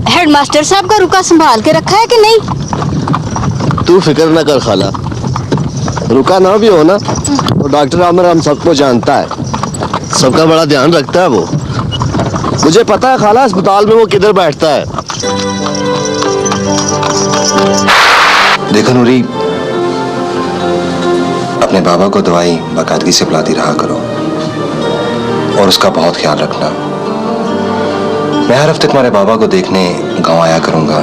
C: हेडमास्टर साहब का रुका संभाल के रखा है कि नहीं?
K: तू फिक्र ना कर खाला, रुका ना भी हो ना तो डॉक्टर आमिर हम सबको जानता है, सबका बड़ा ध्यान रखता है वो। मुझे पता है खाला अस्पताल में वो किधर बैठता है।
I: देखो नूरी, अपने बाबा को दवाई बाकायदगी से पिलाती रहा करो और उसका बहुत ख्याल रखना। मैं हर हफ्ते तुम्हारे बाबा को देखने गांव आया करूंगा।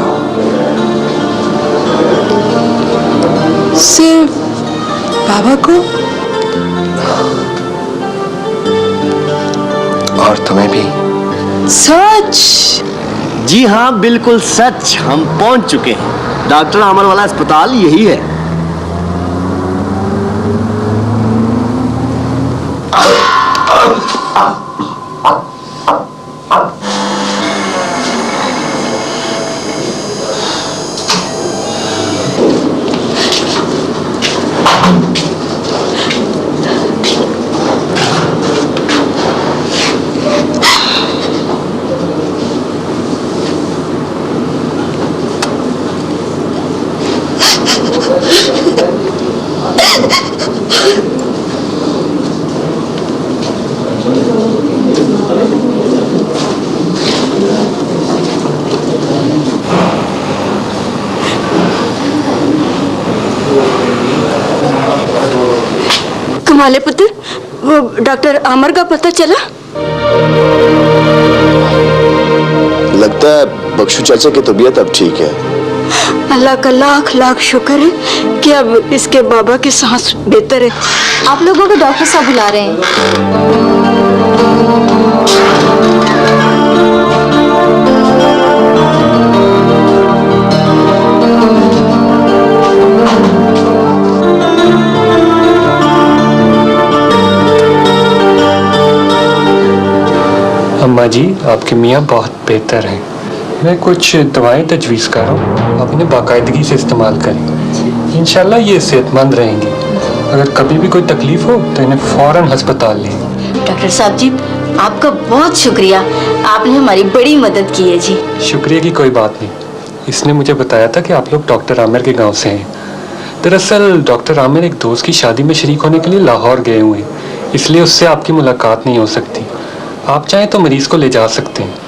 O: सिर्फ बाबा को?
I: और तुम्हें भी?
O: सच?
K: जी हाँ, बिल्कुल सच। हम पहुंच चुके हैं, डॉक्टर आमिर वाला अस्पताल यही है।
C: कमाले पुत्र, वो डॉक्टर आमिर का पता चला?
K: लगता है बख्शू चाचा की तबीयत अब ठीक है।
C: अल्लाह का लाख लाख शुक्र है कि अब इसके बाबा की सांस बेहतर है।
N: आप लोगों को डॉक्टर साहब बुला रहे हैं।
U: अम्मा जी, आपके मियाँ बहुत बेहतर हैं। मैं कुछ दवाएं तजवीज़ कर रहा हूँ, आप इन्हें बाकायदगी से इस्तेमाल करें। इंशाल्लाह ये सेहतमंद रहेंगे। अगर कभी भी कोई तकलीफ हो तो इन्हें फ़ौरन अस्पताल लें।
C: डॉक्टर साहब जी, आपका बहुत शुक्रिया, आपने हमारी बड़ी मदद की है जी।
U: शुक्रिया की कोई बात नहीं। इसने मुझे बताया था कि आप लोग डॉक्टर आमिर के गांव से हैं, दरअसल डॉक्टर आमिर एक दोस्त की शादी में शरीक होने के लिए लाहौर गए हुए हैं, इसलिए उससे आपकी मुलाकात नहीं हो सकती। आप चाहें तो मरीज को ले जा सकते हैं।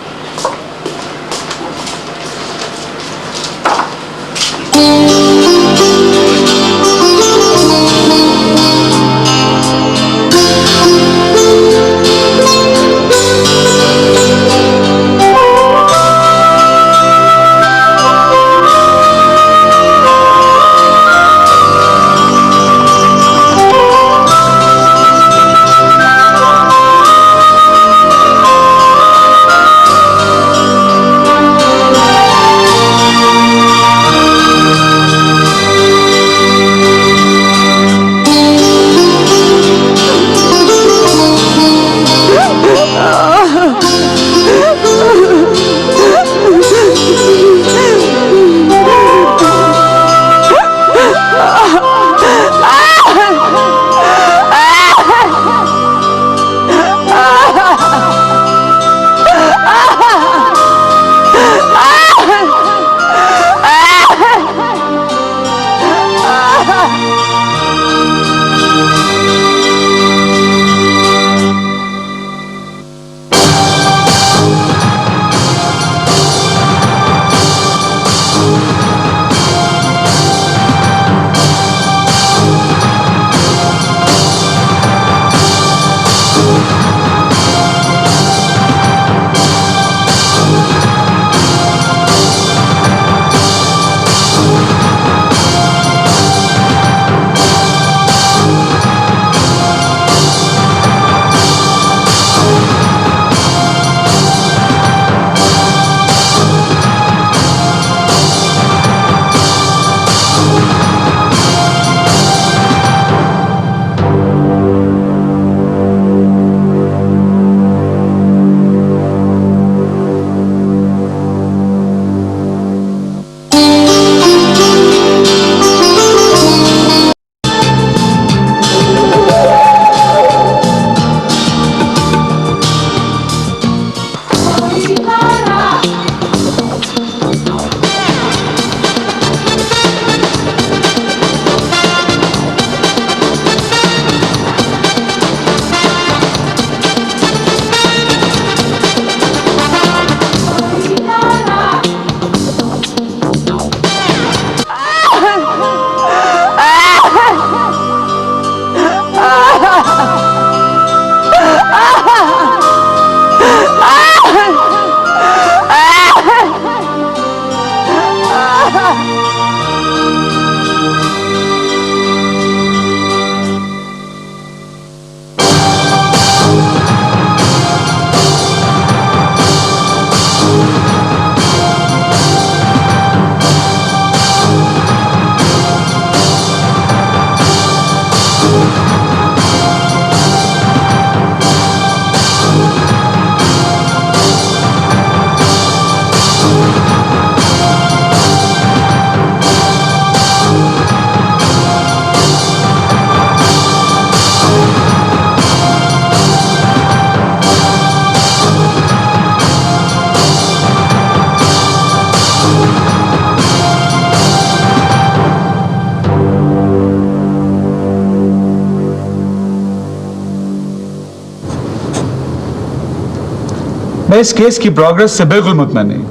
G: मैं इस केस की प्रोग्रेस से बिल्कुल मुतमईन नहीं।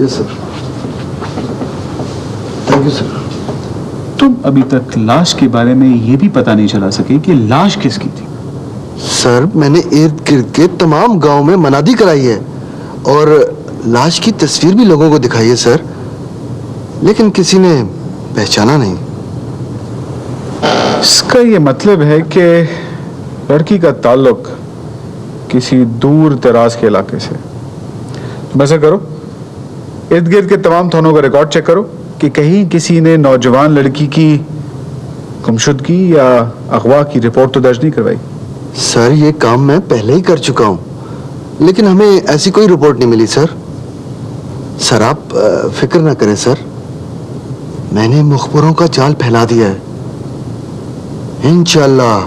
K: Yes sir. Thank you sir.
G: तुम अभी तक लाश के बारे में ये भी पता नहीं चला सके कि लाश किसकी थी।
K: सर मैंने इर्द गिर्द के तमाम गांव में मनादी कराई है और लाश की तस्वीर भी लोगों को दिखाई है सर, लेकिन किसी ने पहचाना नहीं।
G: इसका ये मतलब है कि लड़की का ताल्लुक किसी दूर दराज के इलाके से। तुम ऐसा करो, इर्द गिर्द के तमाम थानों का रिकॉर्ड चेक करो कि कहीं किसी ने नौजवान लड़की की गुमशुदगी या अगवा की रिपोर्ट तो दर्ज नहीं करवाई।
K: सर ये काम मैं पहले ही कर चुका हूं, लेकिन हमें ऐसी कोई रिपोर्ट नहीं मिली सर। सर आप फिक्र ना करें सर, मैंने मुखबरों का जाल फैला दिया है। इंशाअल्लाह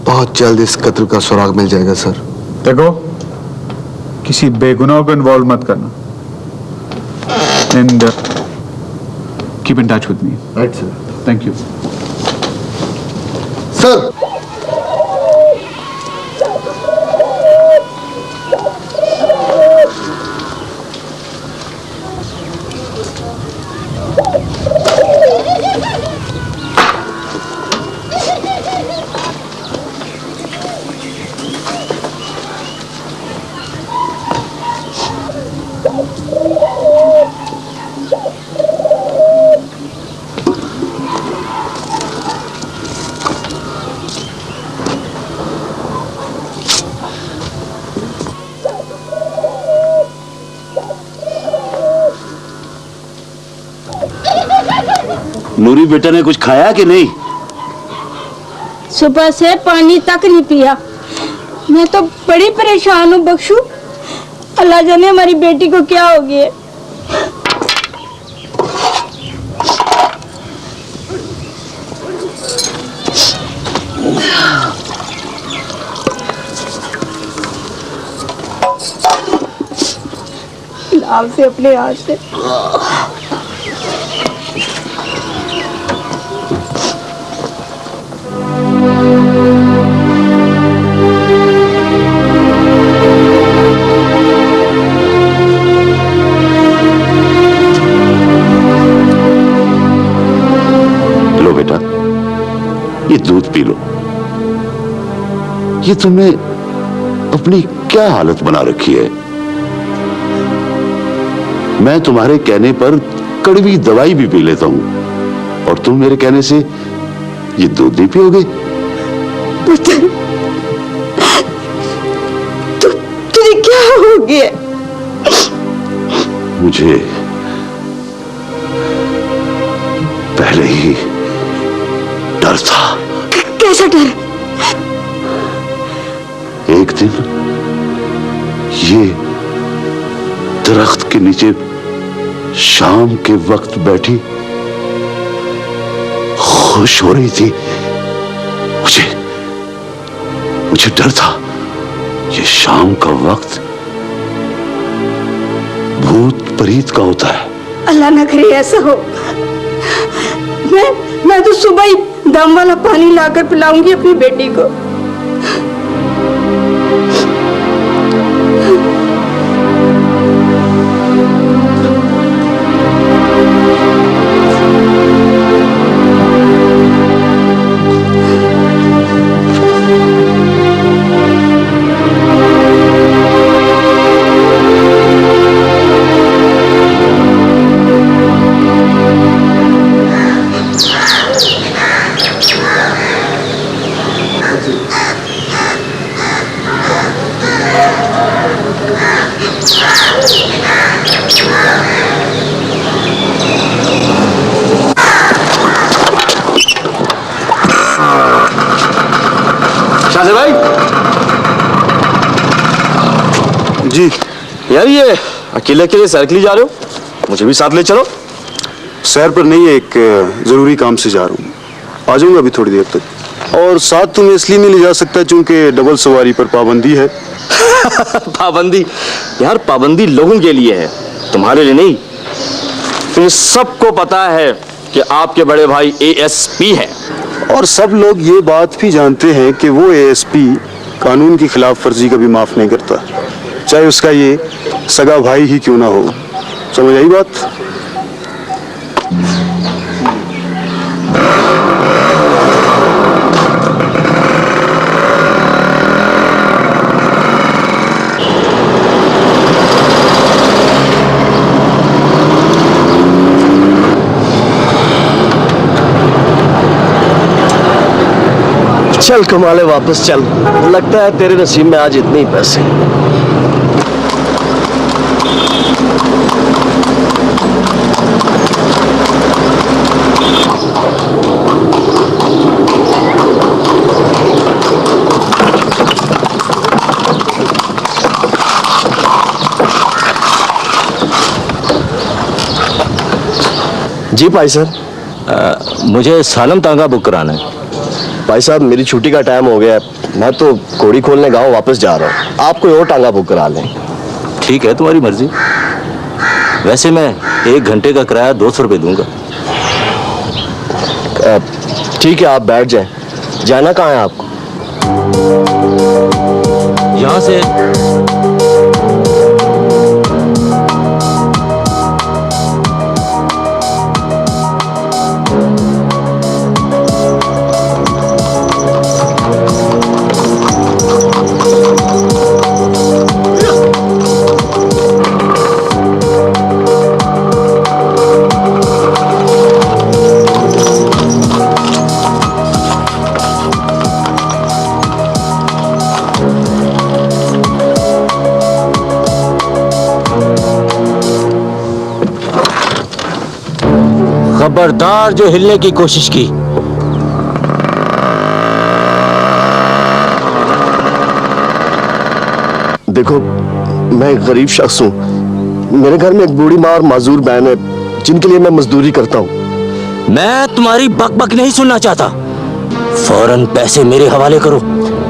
K: बहुत जल्द इस कत्ल का सुराग मिल जाएगा सर।
G: देखो किसी बेगुनाह को इन्वॉल्व मत करना and keep in touch with me.
K: Right, sir.
G: Thank you.
K: Sir.
D: नूरी बेटा ने कुछ खाया कि नहीं?
C: सुबह से पानी तक नहीं पिया। मैं तो बड़ी परेशान हूँ बख्शू। अल्लाह जाने हमारी बेटी को क्या हो गया। लाल से अपने हाथ से।
D: ये दूध पी लो। ये तुमने अपनी क्या हालत बना रखी है? मैं तुम्हारे कहने पर कड़वी दवाई भी पी लेता हूं और तुम मेरे कहने से ये दूध नहीं पियोगे?
C: तुझे क्या हो गया?
D: मुझे पहले ही डर था।
C: कैसा डर?
D: एक दिन ये दरख्त के नीचे शाम के वक्त बैठी खुश हो रही थी। मुझे डर था ये शाम का वक्त भूत प्रीत का होता है।
C: अल्लाह ना करे ऐसा हो। मैं तो सुबह ही दम वाला पानी लाकर पिलाऊंगी अपनी बेटी को।
K: शाहज़ भाई
A: जी
K: यार, ये अकेले अकेले सैर के लिए जा रहे हो? मुझे भी साथ ले चलो।
A: सैर पर नहीं है, एक जरूरी काम से जा रहा हूँ। आ जाऊंगा अभी थोड़ी देर तक। और साथ तुम्हें इसलिए नहीं ले जा सकता क्योंकि डबल सवारी पर पाबंदी है।
K: पाबंदी? यार पाबंदी लोगों के लिए है, तुम्हारे लिए नहीं। फिर सबको पता है कि आपके बड़े भाई एएसपी हैं।
A: और सब लोग ये बात भी जानते हैं कि वो एएसपी कानून की खिलाफ वर्जी कभी माफ नहीं करता, चाहे उसका ये सगा भाई ही क्यों ना हो। समझ आई बात?
K: चल कमाले, वापस चल। लगता है तेरे नसीब में आज इतने ही पैसे। जी भाई सर,
E: मुझे सालम तांगा बुक कराना है।
K: भाई साहब मेरी छुट्टी का टाइम हो गया है, मैं तो घोड़ी खोलने गांव वापस जा रहा हूँ। आप कोई और टांगा बुक करा लें।
E: ठीक है, तुम्हारी मर्जी। वैसे मैं 1 घंटे का किराया 200 रुपये दूंगा।
K: ठीक है, आप बैठ जाएं। जाना कहाँ है आपको?
E: यहाँ से खबरदार जो हिलने की कोशिश की।
K: देखो, मैं एक गरीब शख्स हूँ। मेरे घर में एक बूढ़ी माँ और माजूर बहन है जिनके लिए मैं मजदूरी करता हूँ।
E: मैं तुम्हारी बक नहीं सुनना चाहता। फौरन पैसे मेरे हवाले करो।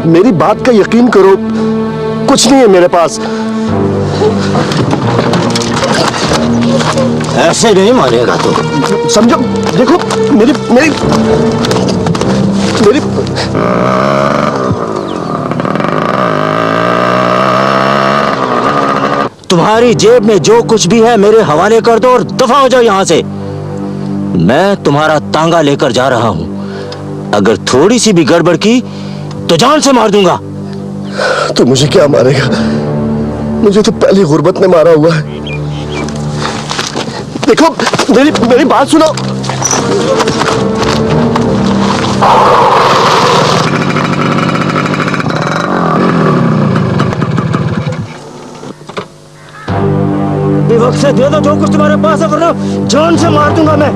K: मेरी बात का यकीन करो, कुछ नहीं है मेरे पास।
E: ऐसे नहीं मानेगा तो
K: समझो। देखो, मेरी मेरी मेरी
E: तुम्हारी जेब में जो कुछ भी है मेरे हवाले कर दो और दफा हो जाओ यहाँ से। मैं तुम्हारा तांगा लेकर जा रहा हूँ। अगर थोड़ी सी भी गड़बड़ की तो जान से मार दूंगा।
K: तो मुझे क्या मारेगा? मुझे तो पहली गुर्बत ने मारा हुआ है। देखो, मेरी बात सुनो।
E: वक्त से दे दो जो कुछ तुम्हारे पास है, वरना जान से मार दूंगा मैं।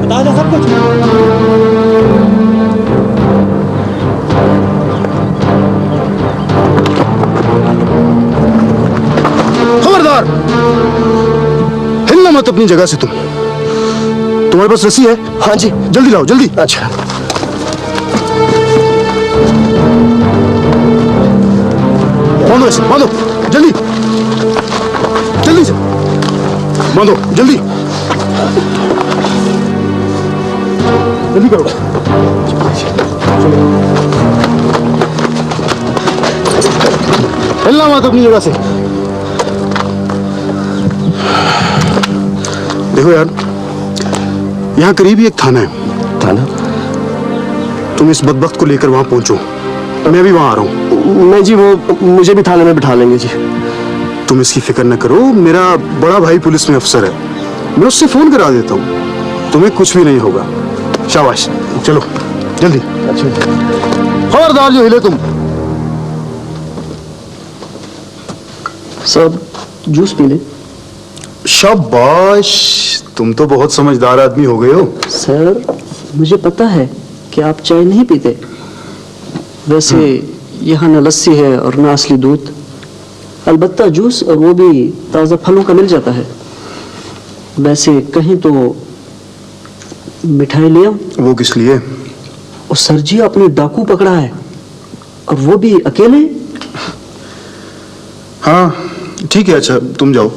E: बता दो सब कुछ।
A: खबरदार, हिलना मत अपनी जगह से। तुम्हारे पास रस्सी है?
K: हाँ जी।
A: जल्दी लाओ, जल्दी।
K: अच्छा।
A: बांधो इसे, बांधो जल्दी, जल्दी से बांधो, जल्दी जल्दी करो। हिलना मत अपनी जगह से। देखो यार, यहाँ करीब ही एक थाना है।
K: थाना?
A: तुम इस बदबख्त को लेकर वहां पहुंचो, मैं भी वहां आ रहा हूँ।
K: नहीं जी, वो मुझे भी थाने में बिठा लेंगे जी।
A: तुम इसकी फिक्र न करो, मेरा बड़ा भाई पुलिस में अफसर है, मैं उससे फोन करा देता हूँ, तुम्हें कुछ भी नहीं होगा। शाबाश, चलो जल्दी।
K: अच्छा।
A: खबरदार जो हिले तुम।
K: सब जूस पी ले।
A: शाबाश, तुम तो बहुत समझदार आदमी हो गए हो।
J: सर, मुझे पता है कि आप चाय नहीं पीते। वैसे यहाँ न लस्सी है और न असली दूध, अलबत्ता जूस, और वो भी ताज़ा फलों का मिल जाता है। वैसे कहीं तो मिठाई ले आओ।
A: वो किस लिए?
J: और सर जी, आपने डाकू पकड़ा है, और वो भी अकेले।
A: हाँ ठीक है, अच्छा तुम जाओ।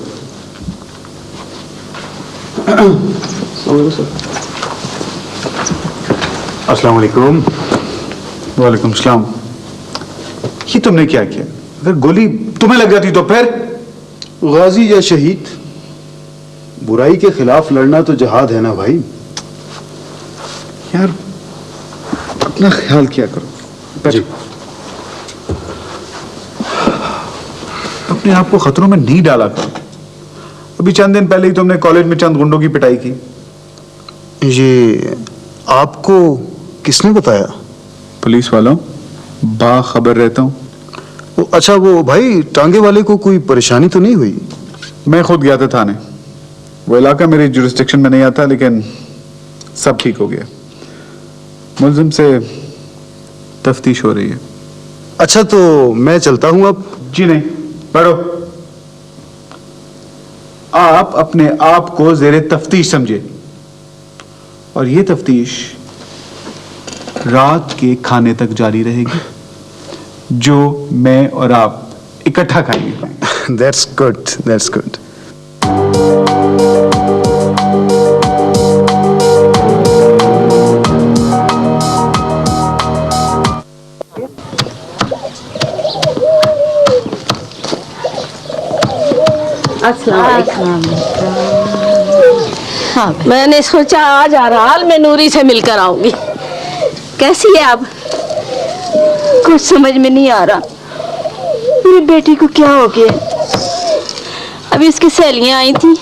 A: अस्सलाम वालेकुम।
S: वालेकुम सलाम। ये तुमने क्या किया? अगर गोली तुम्हें लग जाती तो फिर?
A: गाजी या शहीद, बुराई के खिलाफ लड़ना तो जिहाद है ना भाई।
S: यार अपना ख्याल किया करो। जी। अपने आप को खतरों में नहीं डाला करो। अभी चंद दिन पहले ही तुमने कॉलेज में चंद गुंडों की पिटाई की।
A: ये आपको किसने बताया?
S: पुलिस वालों, बाखबर रहता हूँ।
A: अच्छा, वो भाई टांगे वाले को कोई परेशानी तो नहीं हुई?
S: मैं खुद गया था थाने। वो इलाका मेरे जुरिस्डिक्शन में नहीं आता, लेकिन सब ठीक हो गया। मुलजिम से तफ्तीश हो रही है।
A: अच्छा, तो मैं चलता हूं अब।
S: जी नहीं, बैठो। आप अपने आप को ज़ेरे तफ्तीश समझे, और ये तफ्तीश रात के खाने तक जारी रहेगी।
G: जो मैं और आप इकट्ठा खाएंगे।
A: That's good, that's good.
B: हाँ, मैंने सोचा आज आराल में नूरी से मिलकर आऊंगी। कैसी है अब?
C: कुछ समझ में नहीं आ रहा, मेरी बेटी को क्या हो गया। अभी इसकी सहेलियां आई थी,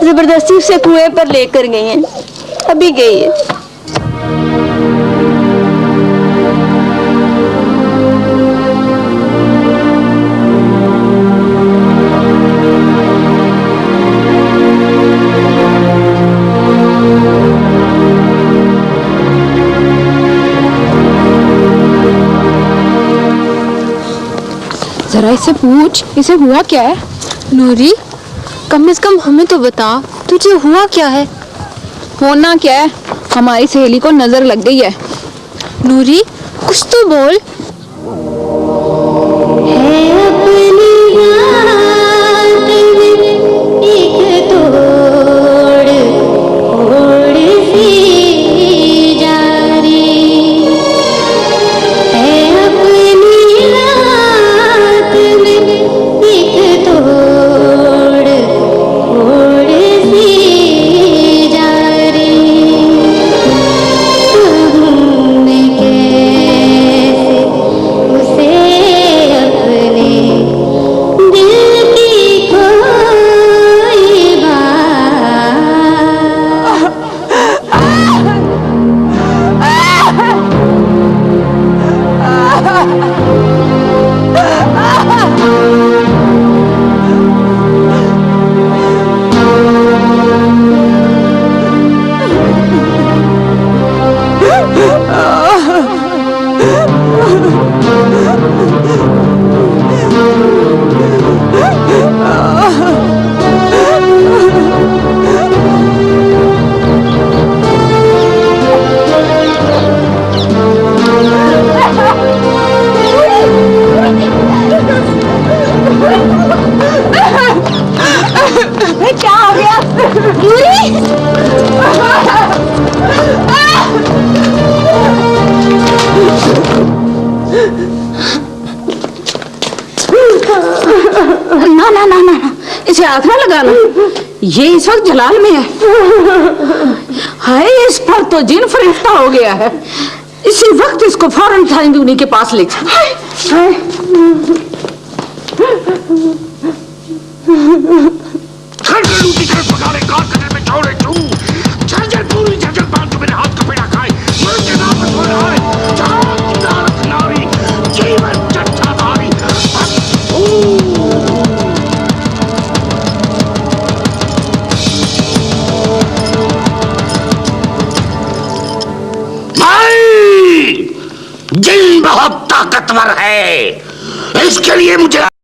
C: जबरदस्ती उसे कुएं पर लेकर गई हैं, अभी गई है।
N: जरा इसे पूछ, इसे हुआ क्या है? नूरी, कम से कम हमें तो बता, तुझे हुआ क्या है? होना क्या है, हमारी सहेली को नजर लग गई है। नूरी, कुछ तो बोल।
B: ना ना ना ना, इसे आग ना लगाना, ये इस वक्त जलाल में है। हाय, इस पर तो जिन फरिश्ता हो गया है। इसी वक्त इसको फौरन थाने के पास ले चल।
D: जिन बहुत ताकतवर है, इसके लिए मुझे